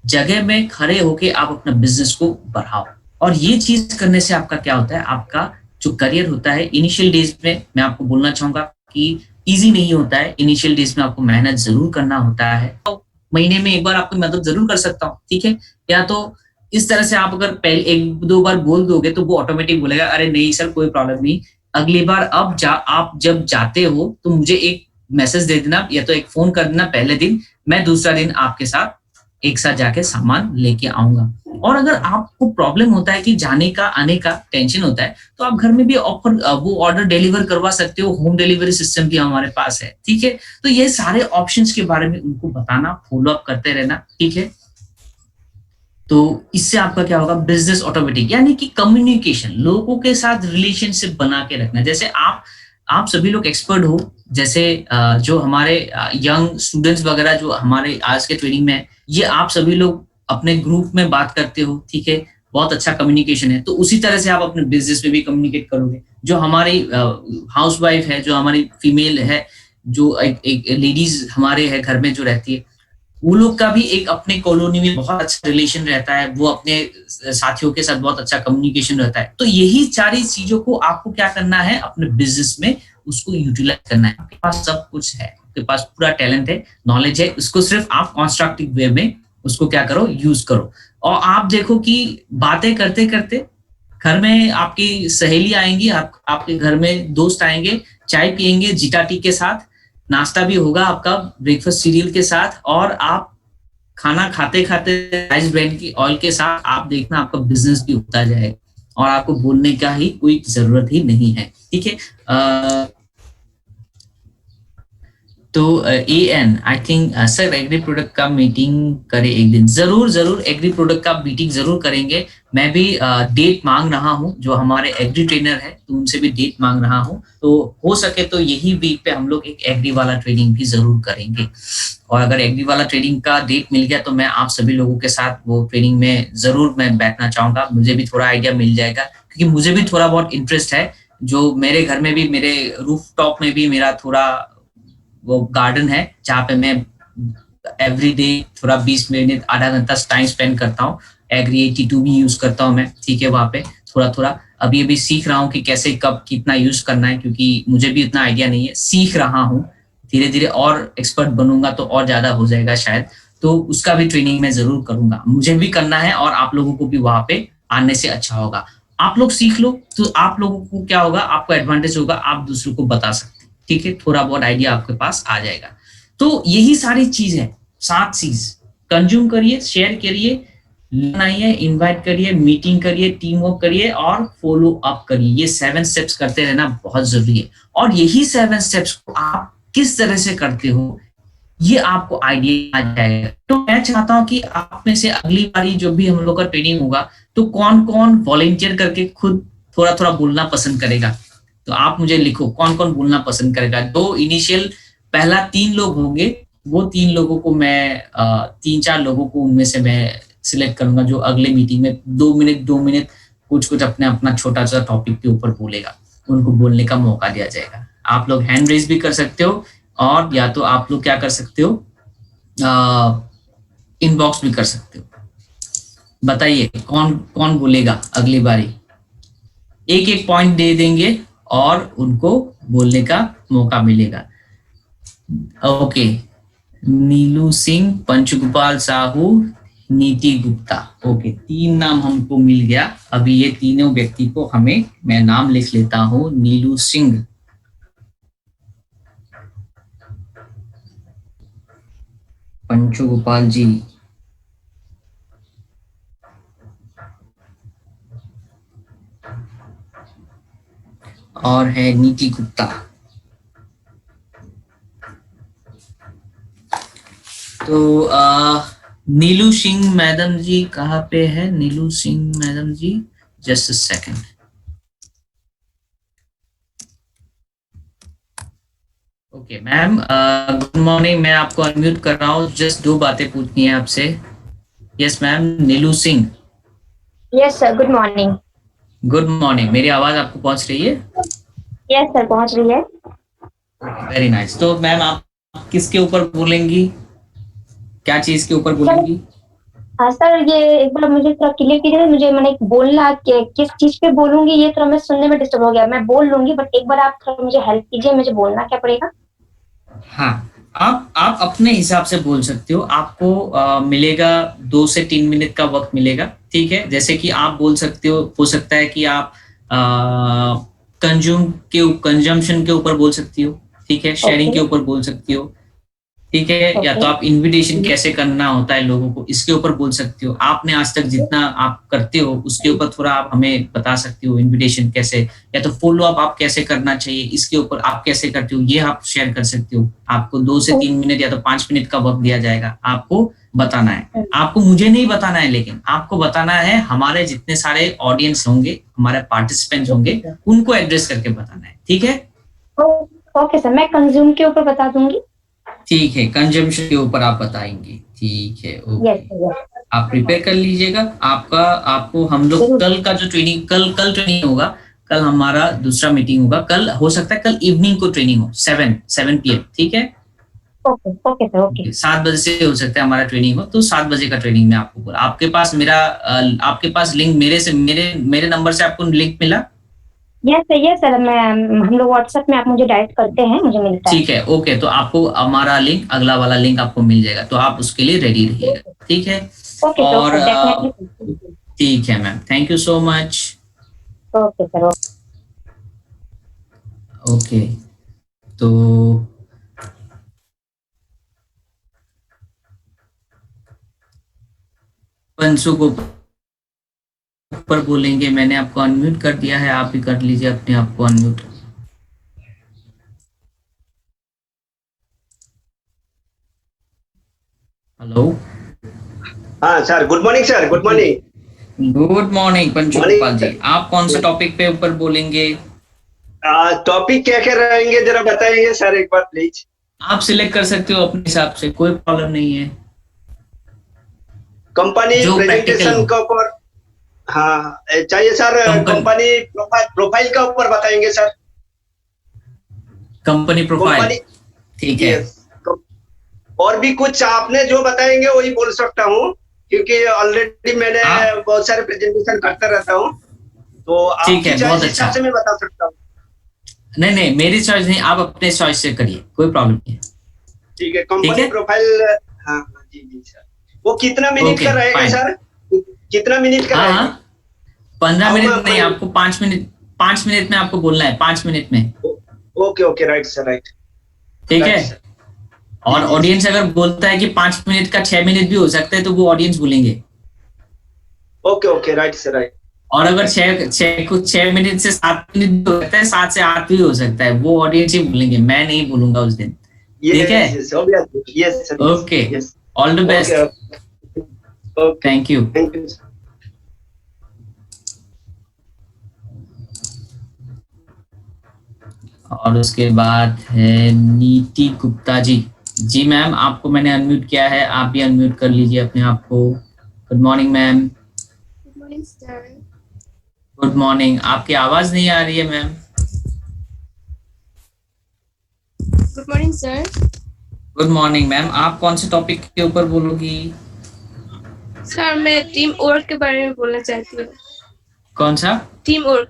Speaker 2: जगह में खड़े होके आप अपना बिजनेस को बढ़ाओ। और ये चीज करने से आपका क्या होता है, आपका जो करियर होता है इनिशियल डेज में, मैं आपको बोलना चाहूंगा कि इजी नहीं होता है। इनिशियल डेज में आपको मेहनत जरूर करना होता है। तो महीने में एक बार आपको मदद जरूर कर सकता हूँ, ठीक है, या तो इस तरह से आप अगर पहले एक दो बार बोल दोगे तो वो ऑटोमेटिक बोलेगा अरे नहीं सर कोई प्रॉब्लम नहीं, अगली बार आप जब जाते हो तो मुझे एक मैसेज दे देना या तो एक फोन कर देना पहले दिन, मैं दूसरा दिन आपके साथ एक साथ जाके सामान लेके आऊंगा। और अगर आपको प्रॉब्लम होता है कि जाने का आने का टेंशन होता है तो आप घर में भी ऑफर वो ऑर्डर डिलीवर करवा सकते हो, होम डिलीवरी सिस्टम भी हमारे पास है, ठीक है। तो ये सारे ऑप्शंस के बारे में उनको बताना, फॉलो अप करते रहना, ठीक है। तो इससे आपका क्या होगा, बिजनेस ऑटोमेटिक, यानी कि कम्युनिकेशन, लोगों के साथ रिलेशनशिप बना के रखना। जैसे आप सभी लोग एक्सपर्ट हो, जैसे जो हमारे यंग स्टूडेंट्स वगैरह जो हमारे आज के ट्रेनिंग में, ये आप सभी लोग अपने ग्रुप में बात करते हो, ठीक है, बहुत अच्छा कम्युनिकेशन है। तो उसी तरह से आप अपने बिजनेस में भी कम्युनिकेट करोगे। जो हमारी हाउस वाइफ है, जो हमारी फीमेल है, जो एक लेडीज हमारे है घर में जो रहती है, वो लोग का भी एक अपने कॉलोनी में बहुत अच्छा रिलेशन रहता है, वो अपने साथियों के साथ बहुत अच्छा कम्युनिकेशन रहता है। तो यही सारी चीजों को आपको क्या करना है, अपने बिजनेस में उसको यूटिलाइज करना है। आपके पास सब कुछ है, आपके पास पूरा टैलेंट है, नॉलेज है, उसको सिर्फ आप कंस्ट्रक्टिव वे में उसको क्या करो, यूज करो। और आप देखो कि बातें करते करते घर में आपकी सहेली आएंगी, आपके घर में दोस्त आएंगे, चाय पियेंगे जीटा टी के साथ, नाश्ता भी होगा आपका ब्रेकफास्ट सीरियल के साथ, और आप खाना खाते खाते राइस ब्रांड की ऑयल के साथ आप देखना आपका बिजनेस भी होता जाएगा और आपको बोलने का ही कोई जरूरत ही नहीं है, ठीक है। तो and I think sir agree product का मीटिंग करे एक दिन, जरूर एग्री प्रोडक्ट का मीटिंग जरूर करेंगे। मैं भी डेट मांग रहा हूँ, जो हमारे एग्री ट्रेनर है तो उनसे भी डेट मांग रहा हूँ। तो हो सके तो यही वीक पे हम लोग एक एग्री वाला ट्रेनिंग भी जरूर करेंगे। और अगर एग्री वाला ट्रेनिंग का डेट मिल गया तो मैं आप सभी लोगों के साथ वो ट्रेनिंग में जरूर मैं बैठना चाहूंगा। मुझे भी थोड़ा आइडिया मिल जाएगा, क्योंकि मुझे भी थोड़ा बहुत इंटरेस्ट है। जो मेरे घर में भी, मेरे रूफ टॉप में भी मेरा थोड़ा वो गार्डन है जहाँ पे मैं एवरी डे थोड़ा 20 मिनट आधा घंटा टाइम स्पेंड करता हूँ। एग्री 82 भी यूज करता हूँ मैं, ठीक है, वहाँ पे थोड़ा थोड़ा अभी सीख रहा हूँ कि कैसे कब कितना यूज करना है, क्योंकि मुझे भी इतना आइडिया नहीं है, सीख रहा हूँ। धीरे धीरे और एक्सपर्ट बनूंगा तो और ज्यादा हो जाएगा शायद, तो उसका भी ट्रेनिंग मैं जरूर करूंगा। मुझे भी करना है और आप लोगों को भी वहां पे आने से अच्छा होगा। आप लोग सीख लो तो आप लोगों को क्या होगा, आपको एडवांटेज होगा, आप दूसरों को बता सकते, ठीक है, थोड़ा बहुत आइडिया आपके पास आ जाएगा। तो यही सारी चीज है, 7 चीज कंज्यूम करिए, शेयर करिए, बनाइए, इनवाइट करिए, मीटिंग करिए, टीम वर्क करिए और फॉलो अप करिए। ये 7 स्टेप्स करते रहना बहुत जरूरी है। और यही 7 स्टेप्स को आप किस तरह से करते हो ये आपको आइडिया आ जाएगा। तो मैं चाहता हूं कि आप में से अगली बारी जो भी हम लोग का ट्रेनिंग होगा तो कौन कौन वॉलंटियर करके खुद थोड़ा थोड़ा बोलना पसंद करेगा, तो आप मुझे लिखो कौन कौन बोलना पसंद करेगा। दो इनिशियल पहला 3 लोग होंगे, वो 3 लोगों को मैं 3-4 लोगों को उनमें से मैं सिलेक्ट करूंगा, जो अगले मीटिंग में 2 मिनट कुछ अपना छोटा सा टॉपिक के ऊपर बोलेगा, उनको बोलने का मौका दिया जाएगा। आप लोग हैंड रेज भी कर सकते हो, और या तो आप लोग क्या कर सकते हो, इनबॉक्स भी कर सकते हो। बताइए कौन कौन बोलेगा अगली बारी। एक एक पॉइंट दे देंगे और उनको बोलने का मौका मिलेगा। ओके, नीलू सिंह, पंचगोपाल साहू, नीति गुप्ता, ओके, 3 नाम हमको मिल गया। अभी ये तीनों व्यक्ति को मैं नाम लिख लेता हूँ। नीलू सिंह, पंचगोपाल जी, और है नीति गुप्ता। तो नीलू सिंह मैडम जी कहाँ पे है? Neelu Singh madam ji, just a second. Okay ma'am, good morning. मैं आपको अनम्यूट कर रहा हूँ, जस्ट 2 बातें पूछनी है आपसे। Yes ma'am, Neelu Singh.
Speaker 4: Yes sir, good morning.
Speaker 2: Good morning. मेरी आवाज आपको पहुंच रही है?
Speaker 4: यस सर, पहुंच रही है।
Speaker 2: Very nice. तो मैम आप किसके ऊपर बोलेंगी, क्या चीज के ऊपर बोलेंगी?
Speaker 4: हाँ सर, ये एक बार मुझे थोड़ा क्लियर कीजिए। मुझे मैंने बोलना किस चीज पे बोलूंगी, ये थोड़ा मैं सुनने में डिस्टर्ब हो गया। मैं बोल लूंगी, बट एक बार आप थोड़ा मुझे हेल्प कीजिए। मुझे बोलना क्या पड़ेगा?
Speaker 2: हाँ, आप अपने हिसाब से बोल सकते हो। आपको मिलेगा 2 से 3 मिनट का वक्त मिलेगा, ठीक है? जैसे कि आप बोल सकते हो सकता है कि आप कंजम्पशन के ऊपर बोल सकती हो, ठीक है? शेयरिंग के ऊपर बोल सकती हो, ठीक है? या तो आप इनविटेशन कैसे करना होता है लोगों को, इसके ऊपर बोल सकते हो। आपने आज तक जितना आप करते हो उसके ऊपर थोड़ा आप हमें बता सकते हो, इनविटेशन कैसे, या तो फॉलो अप आप कैसे करना चाहिए, इसके ऊपर आप कैसे करते हो, ये आप शेयर कर सकते हो। आपको 2 से 3 मिनट या तो 5 मिनट का वक्त दिया जाएगा, आपको बताना है। आपको मुझे नहीं बताना है, लेकिन आपको बताना है हमारे जितने सारे ऑडियंस होंगे, हमारे पार्टिसिपेंट्स होंगे, उनको एड्रेस करके बताना है, ठीक है?
Speaker 4: ओके सर, मैं कंज्यूम के ऊपर बता दूंगी।
Speaker 2: ठीक है, कंजम्पशन के ऊपर आप बताएंगे, ठीक है? ओके, आप प्रिपेयर कर लीजिएगा। आपको हम लोग कल का जो ट्रेनिंग, कल ट्रेनिंग होगा, कल हमारा दूसरा मीटिंग होगा। कल हो सकता है कल इवनिंग को ट्रेनिंग हो, 7 PM, ठीक है?
Speaker 4: Okay sir, okay.
Speaker 2: 7 बजे से हो सकता है हमारा ट्रेनिंग हो, तो 7 बजे का ट्रेनिंग में आपको बोला। आपके पास लिंक मेरे नंबर से आपको लिंक मिला?
Speaker 4: यस सर, हम लोग व्हाट्सएप में आप मुझे डायरेक्ट करते हैं, मुझे मिलता है।
Speaker 2: ठीक है, ओके। तो आपको हमारा लिंक, अगला वाला लिंक आपको मिल जाएगा, तो आप उसके लिए रेडी रहिएगा, ठीक है?
Speaker 4: ओके
Speaker 2: और
Speaker 4: सर, डेफिनेटली।
Speaker 2: ठीक है ma'am, thank you so much.
Speaker 4: Okay sir.
Speaker 2: Okay, तो पंसु को ऊपर बोलेंगे। मैंने आपको अनम्यूट कर दिया है, आप भी कर लीजिए अपने आप को अनम्यूट। हेलो।
Speaker 5: हाँ sir, good morning sir, good morning.
Speaker 2: Good morning Panchu
Speaker 5: Morning,
Speaker 2: Gopal ji,
Speaker 5: sir.
Speaker 2: आप कौन से टॉपिक पे ऊपर बोलेंगे?
Speaker 5: टॉपिक क्या क्या रहेंगे जरा बताइए सर एक बार प्लीज।
Speaker 2: आप सिलेक्ट कर सकते हो अपने हिसाब से, कोई प्रॉब्लम नहीं है।
Speaker 5: कंपनी
Speaker 2: जो
Speaker 5: प्रेजेंटेशन
Speaker 2: practical
Speaker 5: के ऊपर, हाँ चाहिए सर। कंपनी प्रोफाइल का ऊपर बताएंगे सर।
Speaker 2: कंपनी प्रोफाइल,
Speaker 5: कंपनी,
Speaker 2: ठीक है।
Speaker 5: यस। और भी कुछ आपने जो बताएंगे वही बोल सकता हूँ, क्योंकि ऑलरेडी मैंने बहुत सारे प्रेजेंटेशन करता रहता हूँ, तो
Speaker 2: ठीक है,
Speaker 5: आपकी
Speaker 2: बहुत
Speaker 5: चॉइस
Speaker 2: अच्छा।
Speaker 5: हिसाब से मैं बता सकता हूँ।
Speaker 2: नहीं, मेरी चॉइस नहीं, आप अपने चॉइस से करिए, कोई प्रॉब्लम नहीं है।
Speaker 5: ठीक है, कंपनी प्रोफाइल। हाँ जी जी सर। वो कितना मिनट का रहेगा सर? कितना मिनट का रहेगा?
Speaker 2: 15 मिनट नहीं, आपको 5 मिनट में आपको बोलना है, 5 मिनट में।
Speaker 5: Okay right sir, right.
Speaker 2: ठीक है। और ऑडियंस अगर बोलता है कि 5 मिनट का 6 मिनट भी हो सकता है, तो वो ऑडियंस बोलेंगे।
Speaker 5: Okay right sir, right.
Speaker 2: और अगर 6 मिनट से 7 मिनट भी हो सकता है, 7 से 8 भी हो सकता है, वो ऑडियंस ही बोलेंगे, मैं नहीं बोलूंगा उस दिन। ठीक है?
Speaker 5: Yes sir.
Speaker 2: Okay, all the best, thank you. और उसके बाद है नीति गुप्ता जी। जी मैम, आपको मैंने अनम्यूट किया है, आप भी अनम्यूट कर लीजिए अपने आप को। Good morning ma'am.
Speaker 6: Good morning sir.
Speaker 2: Good morning. आपकी आवाज नहीं आ रही है ma'am.
Speaker 6: Good morning sir.
Speaker 2: Good morning ma'am, आप कौन से टॉपिक के ऊपर बोलोगी?
Speaker 6: सर मैं टीम वर्क के बारे में बोलना चाहती हूँ।
Speaker 2: कौन सा?
Speaker 6: Team work.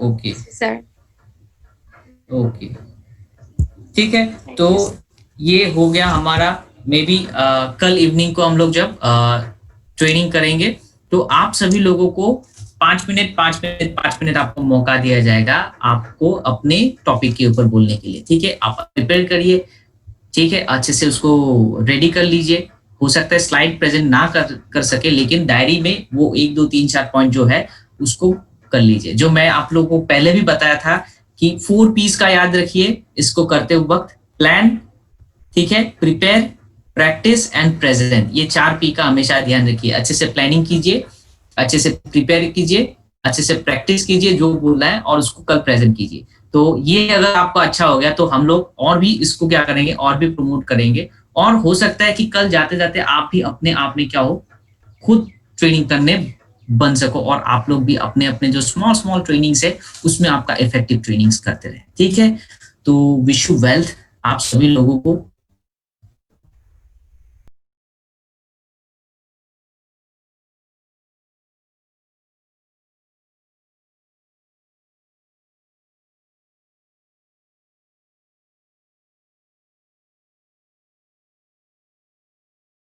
Speaker 2: Okay
Speaker 6: sir.
Speaker 2: Okay, ठीक है। तो ये हो गया हमारा। मे बी कल इवनिंग को हम लोग जब ट्रेनिंग करेंगे, तो आप सभी लोगों को 5 मिनट आपको मौका दिया जाएगा, आपको अपने टॉपिक के ऊपर बोलने के लिए, ठीक है? आप प्रिपेयर करिए, ठीक है? अच्छे से उसको रेडी कर लीजिए। हो सकता है स्लाइड प्रेजेंट ना कर सके, लेकिन डायरी में वो 1 2 3 4 पॉइंट जो है उसको कर लीजिए। जो मैं आप लोगों को पहले भी बताया था कि 4 P's का याद रखिए इसको करते वक्त, प्लान, ठीक है, प्रिपेयर, प्रैक्टिस एंड प्रेजेंट, ये 4 P का हमेशा ध्यान रखिए। अच्छे से प्लानिंग कीजिए, अच्छे से प्रिपेयर कीजिए, अच्छे से प्रैक्टिस कीजिए जो बोलना है, और उसको कल प्रेजेंट कीजिए। तो ये अगर आपको अच्छा हो गया तो हम लोग और भी इसको क्या करेंगे, और भी प्रमोट करेंगे, और हो सकता है कि कल जाते जाते आप भी अपने आप में क्या हो, खुद ट्रेनिंग करने बन सको, और आप लोग भी अपने अपने जो स्मॉल ट्रेनिंग्स है उसमें आपका इफेक्टिव ट्रेनिंग्स करते रहे। ठीक है, तो विश यू वेल्थ आप सभी लोगों को।